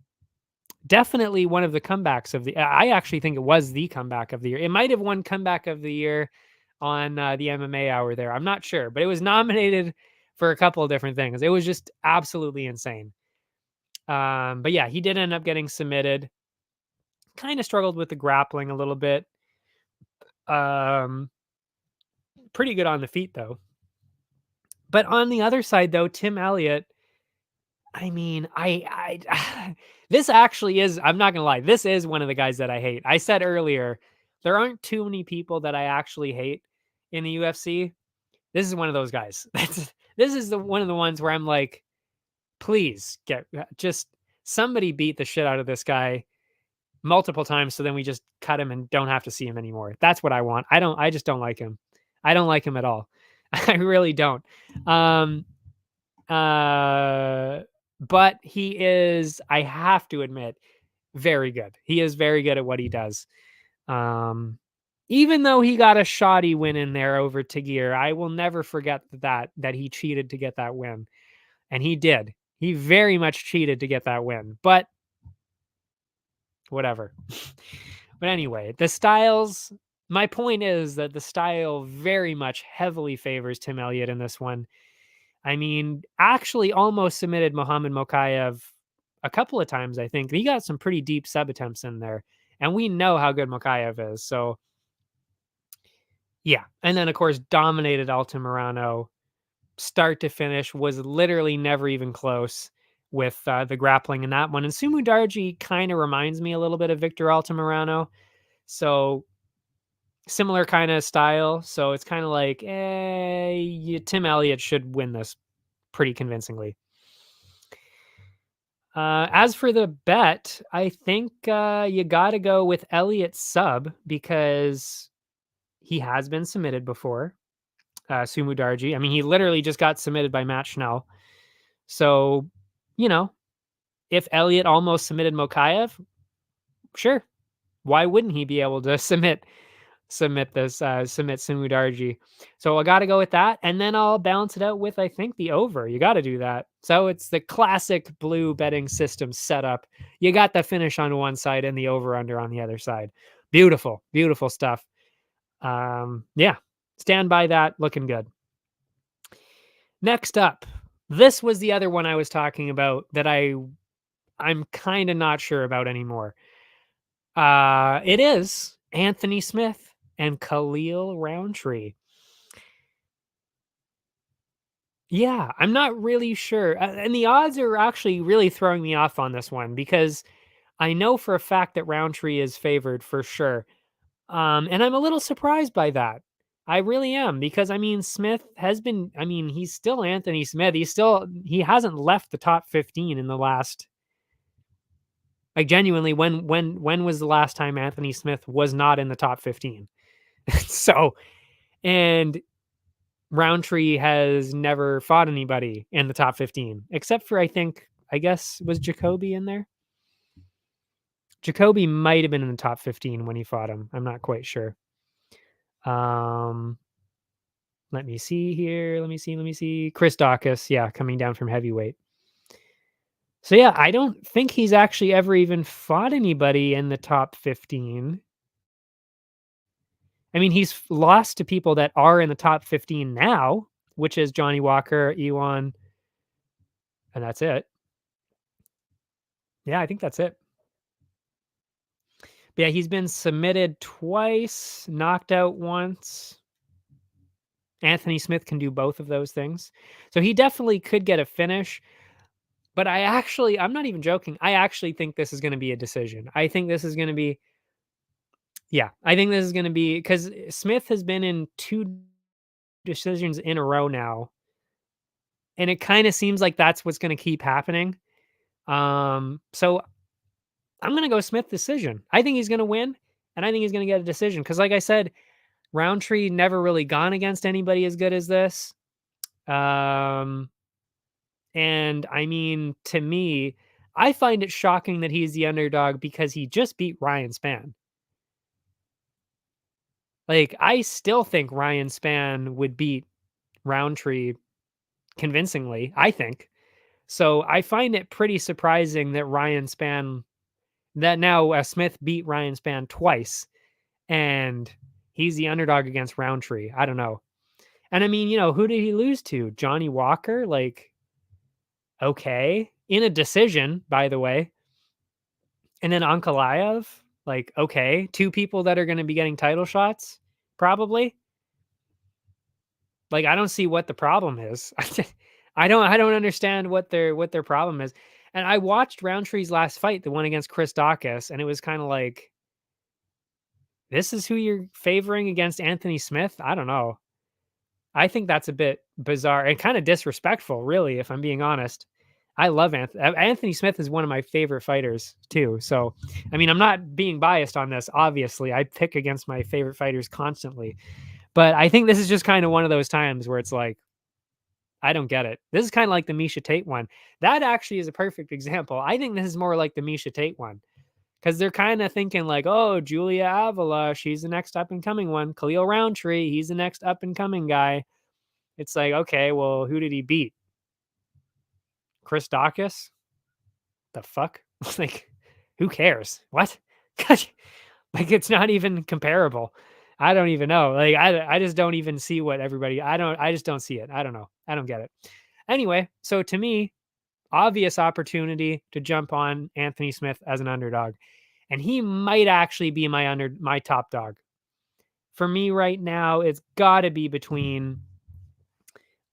Definitely one of the comebacks of the I actually think it was the comeback of the year. It might have won comeback of the year on the MMA hour there. I'm not sure, but it was nominated for a couple of different things. It was just absolutely insane. But yeah, he did end up getting submitted. Kind of struggled with the grappling a little bit. Um, Pretty good on the feet though. But on the other side though, Tim Elliott, I mean, I this actually is, I'm not gonna lie, this is one of the guys that I hate. I said earlier, there aren't too many people that I actually hate in the UFC. This is one of those guys. This is one of the ones where I'm like, please just somebody beat the shit out of this guy multiple times so then we just cut him and don't have to see him anymore. That's what I want. I just don't like him. I don't like him at all. I really don't. Um but he is, I have to admit, very good. He is very good at what he does. Um Even though he got a shoddy win in there over Tagir, I will never forget that he cheated to get that win. And he did. He very much cheated to get that win. But whatever. But anyway, the styles, my point is that the style very much heavily favors Tim Elliott in this one. I mean, actually almost submitted Mohammed Mokayev a couple of times, I think. He got some pretty deep sub attempts in there. And we know how good Mokayev is. So, yeah. And then, of course, dominated Altamirano start to finish, was literally never even close with the grappling in that one. And Sumudarji kind of reminds me a little bit of Victor Altamirano. So similar kind of style. So it's kind of like, Tim Elliott should win this pretty convincingly. As for the bet, I think you got to go with Elliott sub because he has been submitted before. Sumudarji. I mean, he literally just got submitted by Matt Schnell. So, you know, if Elliott almost submitted Mokaev, sure. Why wouldn't he be able to submit Sumudarji? So I got to go with that, and then I'll balance it out with, I think, the over. You got to do that. So it's the classic blue betting system setup. You got the finish on one side and the over under on the other side. Beautiful, beautiful stuff. Yeah, stand by that. Looking good. Next up, this was the other one I was talking about that I'm kind of not sure about anymore. It is Anthony Smith and Khalil Roundtree. Yeah, I'm not really sure. And the odds are actually really throwing me off on this one because I know for a fact that Roundtree is favored for sure. And I'm a little surprised by that. I really am because I mean Smith has been he's still Anthony Smith. He hasn't left the top 15 in the last, like, genuinely, when was the last time Anthony Smith was not in the top 15? So, and Roundtree has never fought anybody in the top 15 except for, I guess, was Jacoby in there? Jacoby might have been in the top 15 when he fought him. I'm not quite sure. Um, let me see here. Let me see. Chris Dawkins, yeah, coming down from heavyweight. So yeah, I don't think he's actually ever even fought anybody in the top 15. I mean, he's lost to people that are in the top 15 now, which is Johnny Walker, Ewan, and that's it. Yeah, I think that's it. But yeah, he's been submitted twice, knocked out once. Anthony Smith can do both of those things. So he definitely could get a finish. But I'm not even joking. I actually think this is going to be a decision. I think this is going to be, yeah, I think this is going to be because Smith has been in two decisions in a row now. And it kind of seems like that's what's going to keep happening. So I'm going to go Smith decision. I think he's going to win, and I think he's going to get a decision because, like I said, Roundtree never really gone against anybody as good as this. And I mean, to me, I find it shocking that he's the underdog because he just beat Ryan Spann. Like, I still think Ryan Spann would beat Roundtree convincingly, I think. So I find it pretty surprising that Smith beat Ryan Spann twice, and he's the underdog against Roundtree. I don't know. And I mean, who did he lose to? Johnny Walker? Like, okay. In a decision, by the way. And then Ankalaev? Like, okay. Two people that are going to be getting title shots, probably. Like, I don't see what the problem is. I don't understand what their problem is. And I watched Roundtree's last fight, the one against Chris Dawkins, and it was kind of like, this is who you're favoring against Anthony Smith? I don't know. I think that's a bit bizarre and kind of disrespectful, really, if I'm being honest. I love Anthony. Anthony Smith is one of my favorite fighters too. So, I mean, I'm not being biased on this. Obviously, I pick against my favorite fighters constantly, but I think this is just kind of one of those times where it's like, I don't get it. This is kind of like the Misha Tate one. That actually is a perfect example. I think this is more like the Misha Tate one because they're kind of thinking like, oh, Julia Avila, she's the next up and coming one. Khalil Roundtree, he's the next up and coming guy. It's like, okay, well, who did he beat? Chris Dawkins? The fuck? Like, who cares? What? Like, it's not even comparable. I don't even know. Like, I just don't even see what I just don't see it. I don't know. I don't get it. Anyway, so to me, obvious opportunity to jump on Anthony Smith as an underdog. And he might actually be my top dog. For me right now, it's got to be between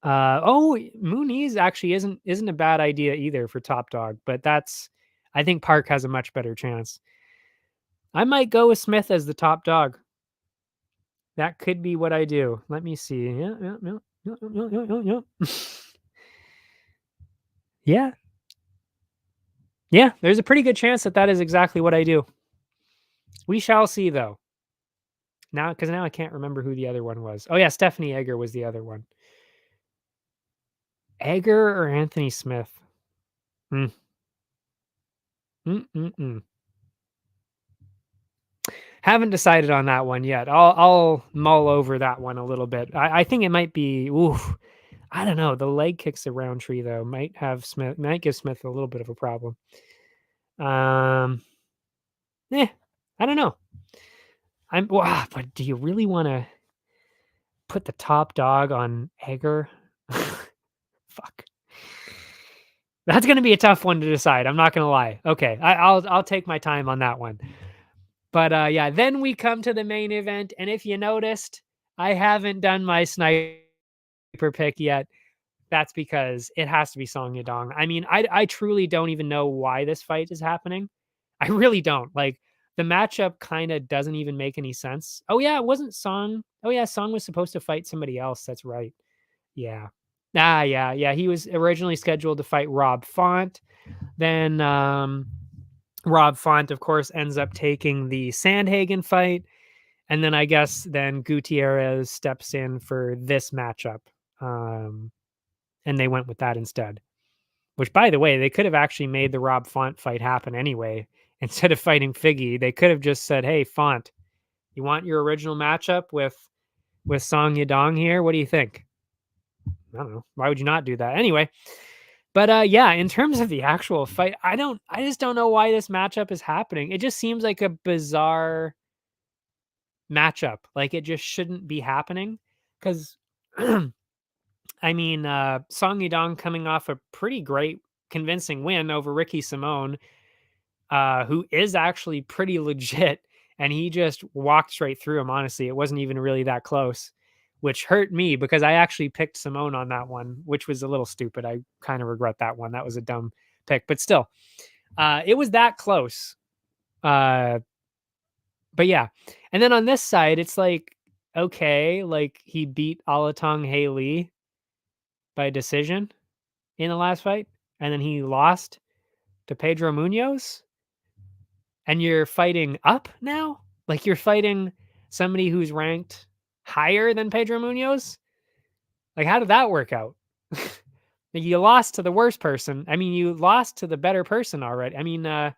Mooney's actually isn't a bad idea either for top dog, but I think Park has a much better chance. I might go with Smith as the top dog. That could be what I do. Let me see. Yeah. Yeah. Yeah, there's a pretty good chance that is exactly what I do. We shall see, though. Because now I can't remember who the other one was. Oh, yeah, Stephanie Egger was the other one. Egger or Anthony Smith? Mm. Mm-mm-mm. Haven't decided on that one yet. I'll mull over that one a little bit. I think it might be. Oof, I don't know. The leg kicks of Roundtree though might give Smith a little bit of a problem. Um, I don't know. Wow, but do you really want to put the top dog on Egger? Fuck. That's gonna be a tough one to decide. I'm not gonna lie. Okay, I'll take my time on that one. But yeah, then we come to the main event, and if you noticed, I haven't done my sniper pick yet. That's because it has to be Song Yadong. I mean, I truly don't even know why this fight is happening. I really don't. Like the matchup kind of doesn't even make any sense. Oh yeah, it wasn't Song. Oh yeah, Song was supposed to fight somebody else. That's right. Yeah. Yeah. He was originally scheduled to fight Rob Font. Then Rob Font, of course, ends up taking the Sandhagen fight. And then I guess then Gutierrez steps in for this matchup. Um, and they went with that instead. Which, by the way, they could have actually made the Rob Font fight happen anyway. Instead of fighting Figgy, they could have just said, "Hey, Font, you want your original matchup with Song Yadong here? What do you think?" I don't know. Why would you not do that anyway? But yeah, in terms of the actual fight, I just don't know why this matchup is happening. It just seems like a bizarre matchup. Like it just shouldn't be happening because I mean, Song Yadong coming off a pretty great, convincing win over Ricky Simone, who is actually pretty legit, and he just walked straight through him. Honestly, it wasn't even really that close, which hurt me because I actually picked Simone on that one, which was a little stupid. I kind of regret that one. That was a dumb pick, but still, it was that close. Uh, but yeah, and then on this side, it's like okay, like he beat Alatong Haley by decision in the last fight, and then he lost to Pedro Munoz, and you're fighting up now? Like you're fighting somebody who's ranked higher than Pedro Munoz? Like how did that work out? You lost to the worst person. I mean, you lost to the better person already. I mean, yeah,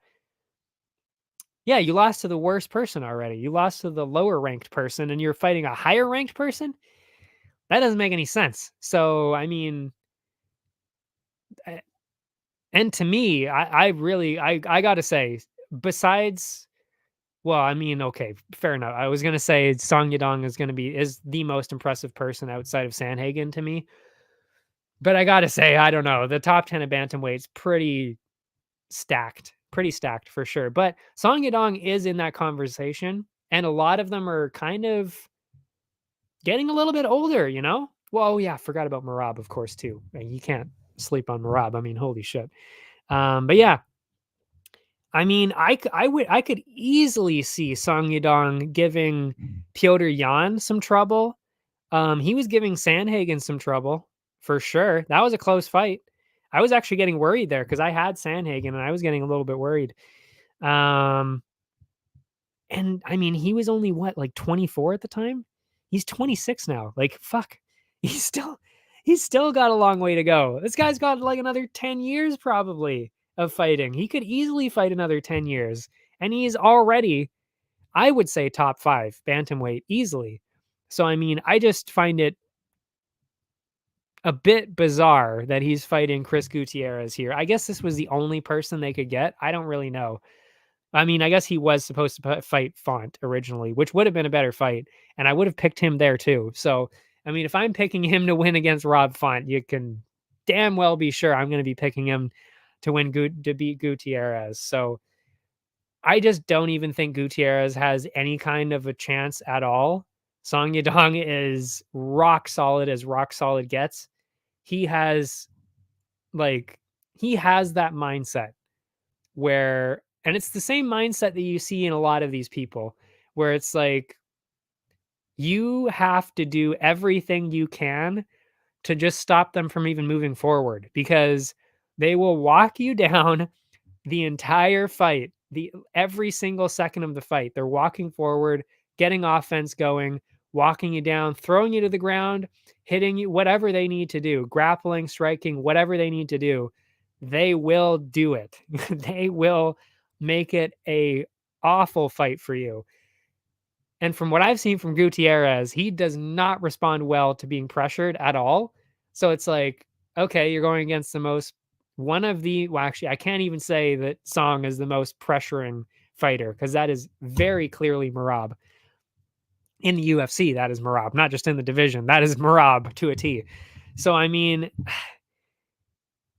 you lost to the worst person already. You lost to the lower ranked person and you're fighting a higher ranked person? That doesn't make any sense. So, I mean, eh, and to me, I really I gotta say, besides well, I mean, okay, fair enough. I was gonna say Song Yadong is the most impressive person outside of Sandhagen to me. But I gotta say, I don't know. The top 10 of bantamweight's pretty stacked for sure. But Song Yadong is in that conversation, and a lot of them are kind of getting a little bit older, you know? Well, oh yeah, forgot about Marab, of course, too. You can't sleep on Marab. I mean, holy shit. But yeah, I mean, I could easily see Song Yadong giving Piotr Jan some trouble. He was giving Sandhagen some trouble for sure. That was a close fight. I was actually getting worried there because I had Sandhagen and I was getting a little bit worried. Um, and I mean, he was only what, like 24 at the time? He's 26 now. Like, fuck. He's still he's still got a long way to go. This guy's got like another 10 years probably of fighting. He could easily fight another 10 years. And he's already, I would say, top 5 bantamweight easily. So I mean, I just find it a bit bizarre that he's fighting Chris Gutierrez here. I guess this was the only person they could get. I don't really know. I mean, I guess he was supposed to fight Font originally, which would have been a better fight, and I would have picked him there too. So, I mean, if I'm picking him to win against Rob Font, you can damn well be sure I'm going to be picking him to to beat Gutierrez. So, I just don't even think Gutierrez has any kind of a chance at all. Song Yadong is rock solid as rock solid gets. He has like he has that mindset where and it's the same mindset that you see in a lot of these people where it's like you have to do everything you can to just stop them from even moving forward because they will walk you down the entire fight, the every single second of the fight. They're walking forward, getting offense going, walking you down, throwing you to the ground, hitting you, whatever they need to do, grappling, striking, whatever they need to do. they will do it. They will make it a awful fight for you. And from what I've seen from Gutierrez, he does not respond well to being pressured at all. So it's like, okay, you're going against the most well, actually, I can't even say that Song is the most pressuring fighter because that is very clearly Merab. In the UFC, that is Merab, not just in the division. That is Merab to a T. So, I mean,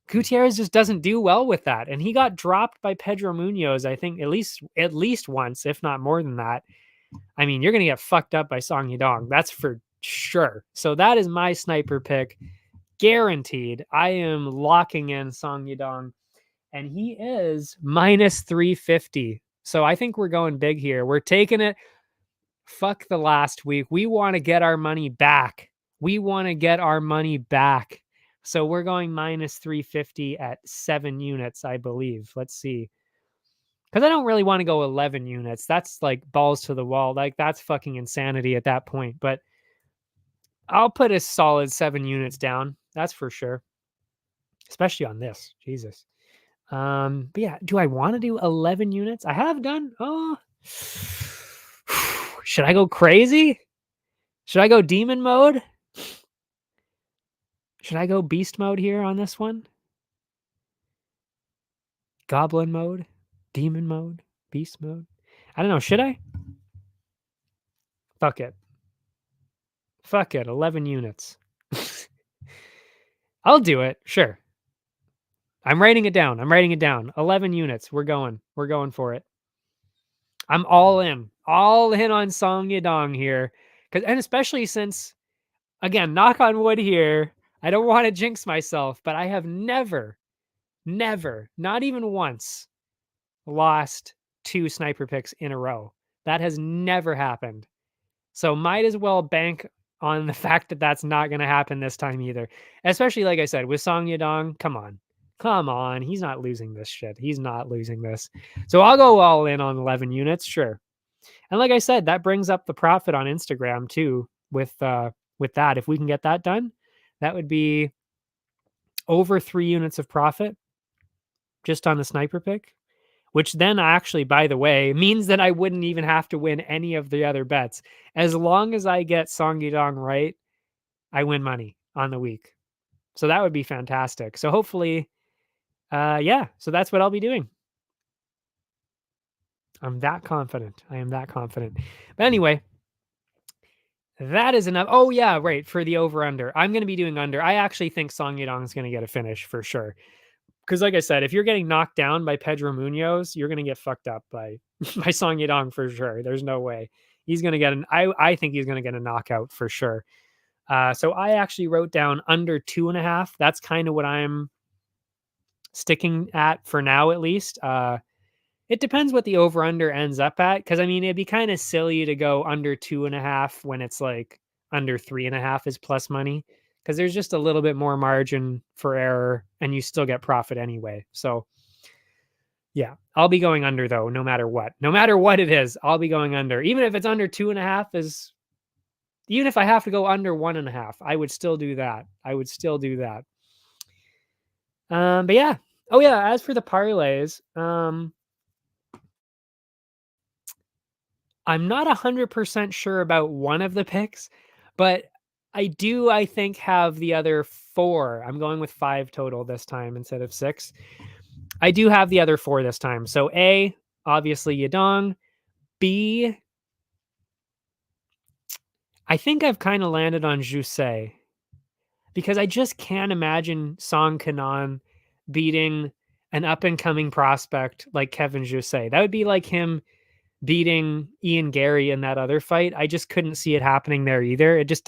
Gutierrez just doesn't do well with that. And he got dropped by Pedro Munoz, I think, at least once, if not more than that. I mean, you're going to get fucked up by Song Yadong. That's for sure. So that is my sniper pick. Guaranteed. I am locking in Song Yadong. And he is minus 350. So I think we're going big here. We're taking it. Fuck the last week. We want to get our money back. We want to get our money back. So we're going minus 350 at 7 units, I believe. Let's see. Because I don't really want to go 11 units. That's like balls to the wall. Like, that's fucking insanity at that point. But I'll put a solid 7 units down. That's for sure. Especially on this. Jesus. But yeah, do I want to do 11 units? I have done. Oh. Should I go crazy? Should I go demon mode? Should I go beast mode here on this one? Goblin mode? Demon mode? Beast mode? I don't know. Should I? Fuck it. Fuck it. 11 units. I'll do it. Sure. I'm writing it down. 11 units. We're going for it. I'm all in on Song Yadong here. And especially since, again, knock on wood here, I don't want to jinx myself, but I have never, not even once, lost 2 sniper picks in a row. That has never happened. So might as well bank on the fact that that's not going to happen this time either. Especially, like I said, with Song Yadong, come on. He's not losing this shit. He's not losing this. So I'll go all in on 11 units, sure. And like I said, that brings up the profit on Instagram too with that. If we can get that done, that would be over 3 units of profit just on the sniper pick, which then actually, by the way, means that I wouldn't even have to win any of the other bets. As long as I get Song Yadong right, I win money on the week. So that would be fantastic. So hopefully, so that's what I'll be doing. I'm that confident. I am that confident. But anyway, that is enough. Oh, yeah, right. For the over-under. I'm going to be doing under. I actually think Song Yadong is going to get a finish for sure. Because like I said, if you're getting knocked down by Pedro Munoz, you're going to get fucked up by Song Yadong for sure. There's no way. He's going to get I think he's going to get a knockout for sure. So I actually wrote down under 2.5. That's kind of what I'm sticking at for now, at least. It depends what the over-under ends up at. Because, I mean, it'd be kind of silly to go under 2.5 when it's like under 3.5 is plus money. Because there's just a little bit more margin for error and you still get profit anyway. So, yeah, I'll be going under, though, no matter what. No matter what it is, I'll be going under. Even if it's under 2.5 even if I have to go under 1.5, I would still do that. But yeah. Oh, yeah, as for the parlays, I'm not 100% sure about one of the picks, but I think, have the other 4. I'm going with 5 total this time instead of 6. I do have the other 4 this time. So A, obviously Yadong. B, I think I've kind of landed on Jusei because I just can't imagine Song Kanan beating an up-and-coming prospect like Kevin Jusei. That would be like him beating Ian Gary in that other fight. I just couldn't see it happening there either. It just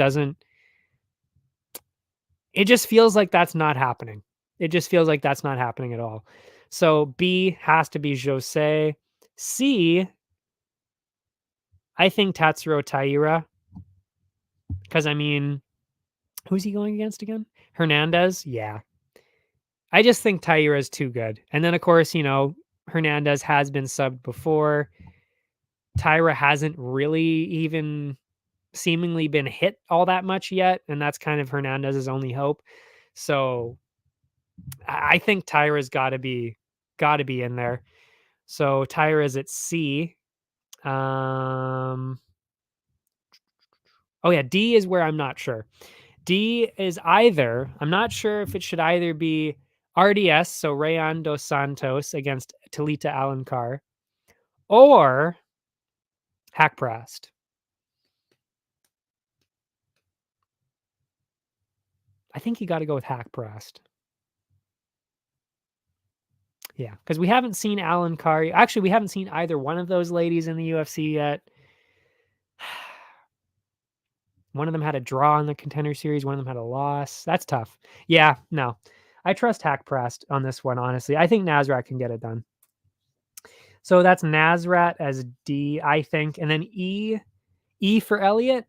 feels like that's not happening. It just feels like that's not happening at all. So B has to be Jose. C, I think Tatsuro Taira. Because, I mean, who's he going against again? Hernandez? Yeah. I just think Taira is too good. And then, of course, Hernandez has been subbed before. Taira hasn't really even seemingly been hit all that much yet, and that's kind of Hernandez's only hope. So I think Tyra's gotta be in there. So Tyra's at C. Um, oh yeah, D is where I'm not sure. D is either, I'm not sure if it should either be RDS, so Rayon dos Santos against Talita Alencar, or Hackprast. I think you got to go with Hackprast. Yeah, because we haven't seen Alencar. Actually, we haven't seen either one of those ladies in the UFC yet. One of them had a draw in the Contender Series. One of them had a loss. That's tough. Yeah, no. I trust Hackprast on this one, honestly. I think Nasrat can get it done. So that's Nasrat as D, I think. And then E for Elliott,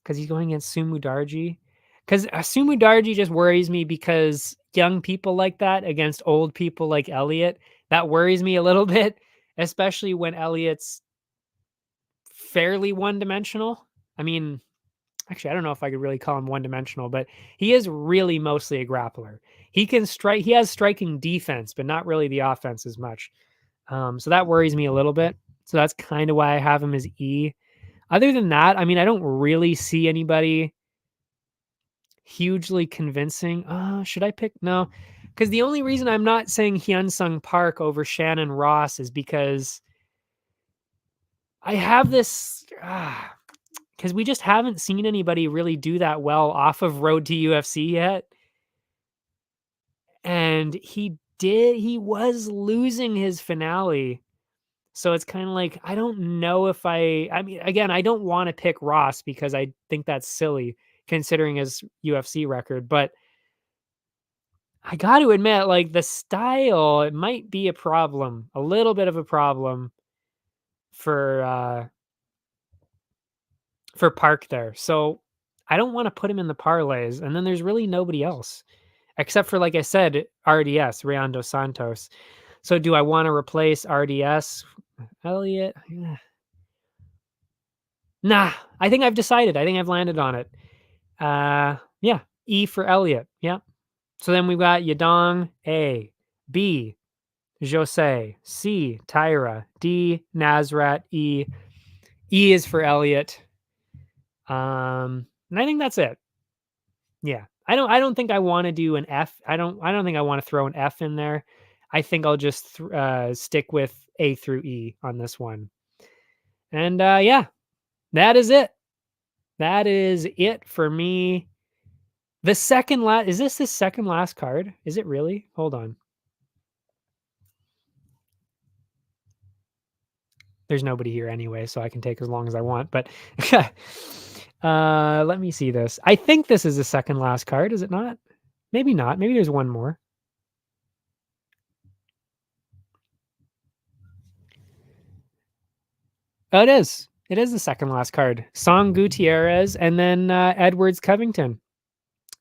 because he's going against Sumu Darji. Because Sumu Darji just worries me because young people like that against old people like Elliott, that worries me a little bit, especially when Elliott's fairly one-dimensional. I mean, actually, I don't know if I could really call him one-dimensional, but he is really mostly a grappler. He can strike. He has striking defense, but not really the offense as much. So that worries me a little bit. So that's kind of why I have him as E. Other than that, I mean, I don't really see anybody hugely convincing. Should I pick? No, because the only reason I'm not saying Hyunsung Park over Shannon Ross is because I have this. Because we just haven't seen anybody really do that well off of Road to UFC yet. And he was losing his finale. So it's kind of like, I don't know if I mean, again, I don't want to pick Ross because I think that's silly considering his UFC record, but I got to admit, like the style, it might be a problem, a little bit of a problem for Park there. So I don't want to put him in the parlays, and then there's really nobody else except for, like I said, RDS, Rayon dos Santos. So do I want to replace RDS? Elliot? Nah, I think I've decided. I think I've landed on it. Yeah, E for Elliot. Yeah. So then we've got Yadong, A, B, Jose, C, Tyra, D, Nasrat, E. E is for Elliot. And I think that's it. Yeah. I don't think I want to do an F. I don't think I want to throw an F in there. I think I'll just stick with A through E on this one. And yeah, that is it. That is it for me. The second last, is this the second last card? Is it really? Hold on. There's nobody here anyway, so I can take as long as I want. But let me see this. I think this is the second last card, is it not? Maybe not. Maybe there's one more. Oh, it is. It is the second last card. Song Gutierrez and then Edwards Covington,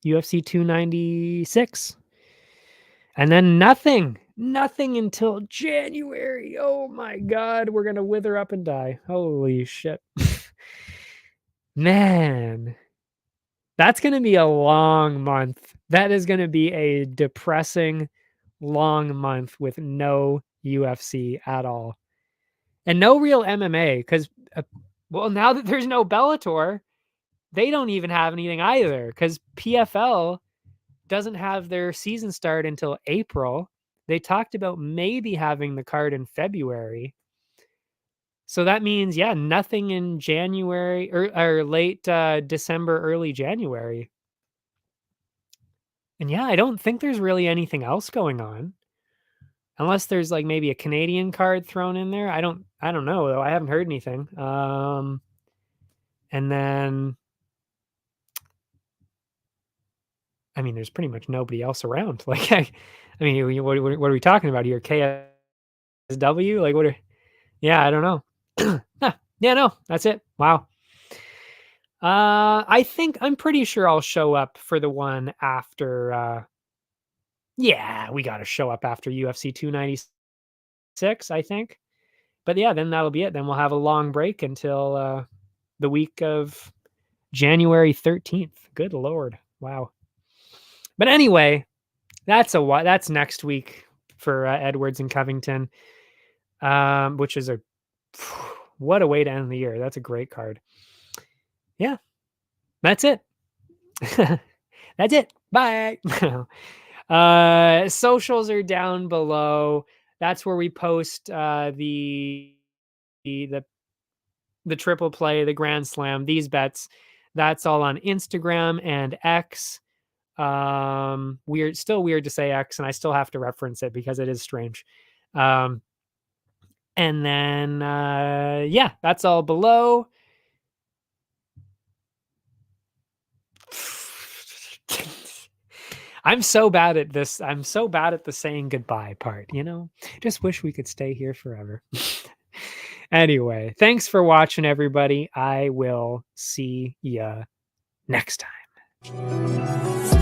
UFC 296. And then nothing until January. Oh my God, we're going to wither up and die. Holy shit. Man, that's going to be a long month. That is going to be a depressing, long month with no UFC at all. And no real MMA because, well, now that there's no Bellator, they don't even have anything either because PFL doesn't have their season start until April. They talked about maybe having the card in February. So that means, yeah, nothing in January or late December, early January. And yeah, I don't think there's really anything else going on. Unless there's like maybe a Canadian card thrown in there. I don't know though. I haven't heard anything. And then I mean, there's pretty much nobody else around. Like, I mean, what are we talking about here? KSW? Like, yeah, I don't know. Yeah, no, that's it. Wow. I think I'm pretty sure I'll show up for the one after. Yeah, we got to show up after UFC 296, I think. But yeah, then that'll be it. Then we'll have a long break until the week of January 13th. Good Lord. Wow. But anyway, that's next week for Edwards and Covington, which is what a way to end the year. That's a great card. Yeah, that's it. That's it. Bye. Socials are down below. That's where we post the triple play, the grand slam, these bets. That's all on Instagram and X. Still weird to say X, and I still have to reference it because it is strange. And then yeah, that's all below. I'm so bad at this. I'm so bad at the saying goodbye part, you know? Just wish we could stay here forever. Anyway, thanks for watching, everybody. I will see ya next time.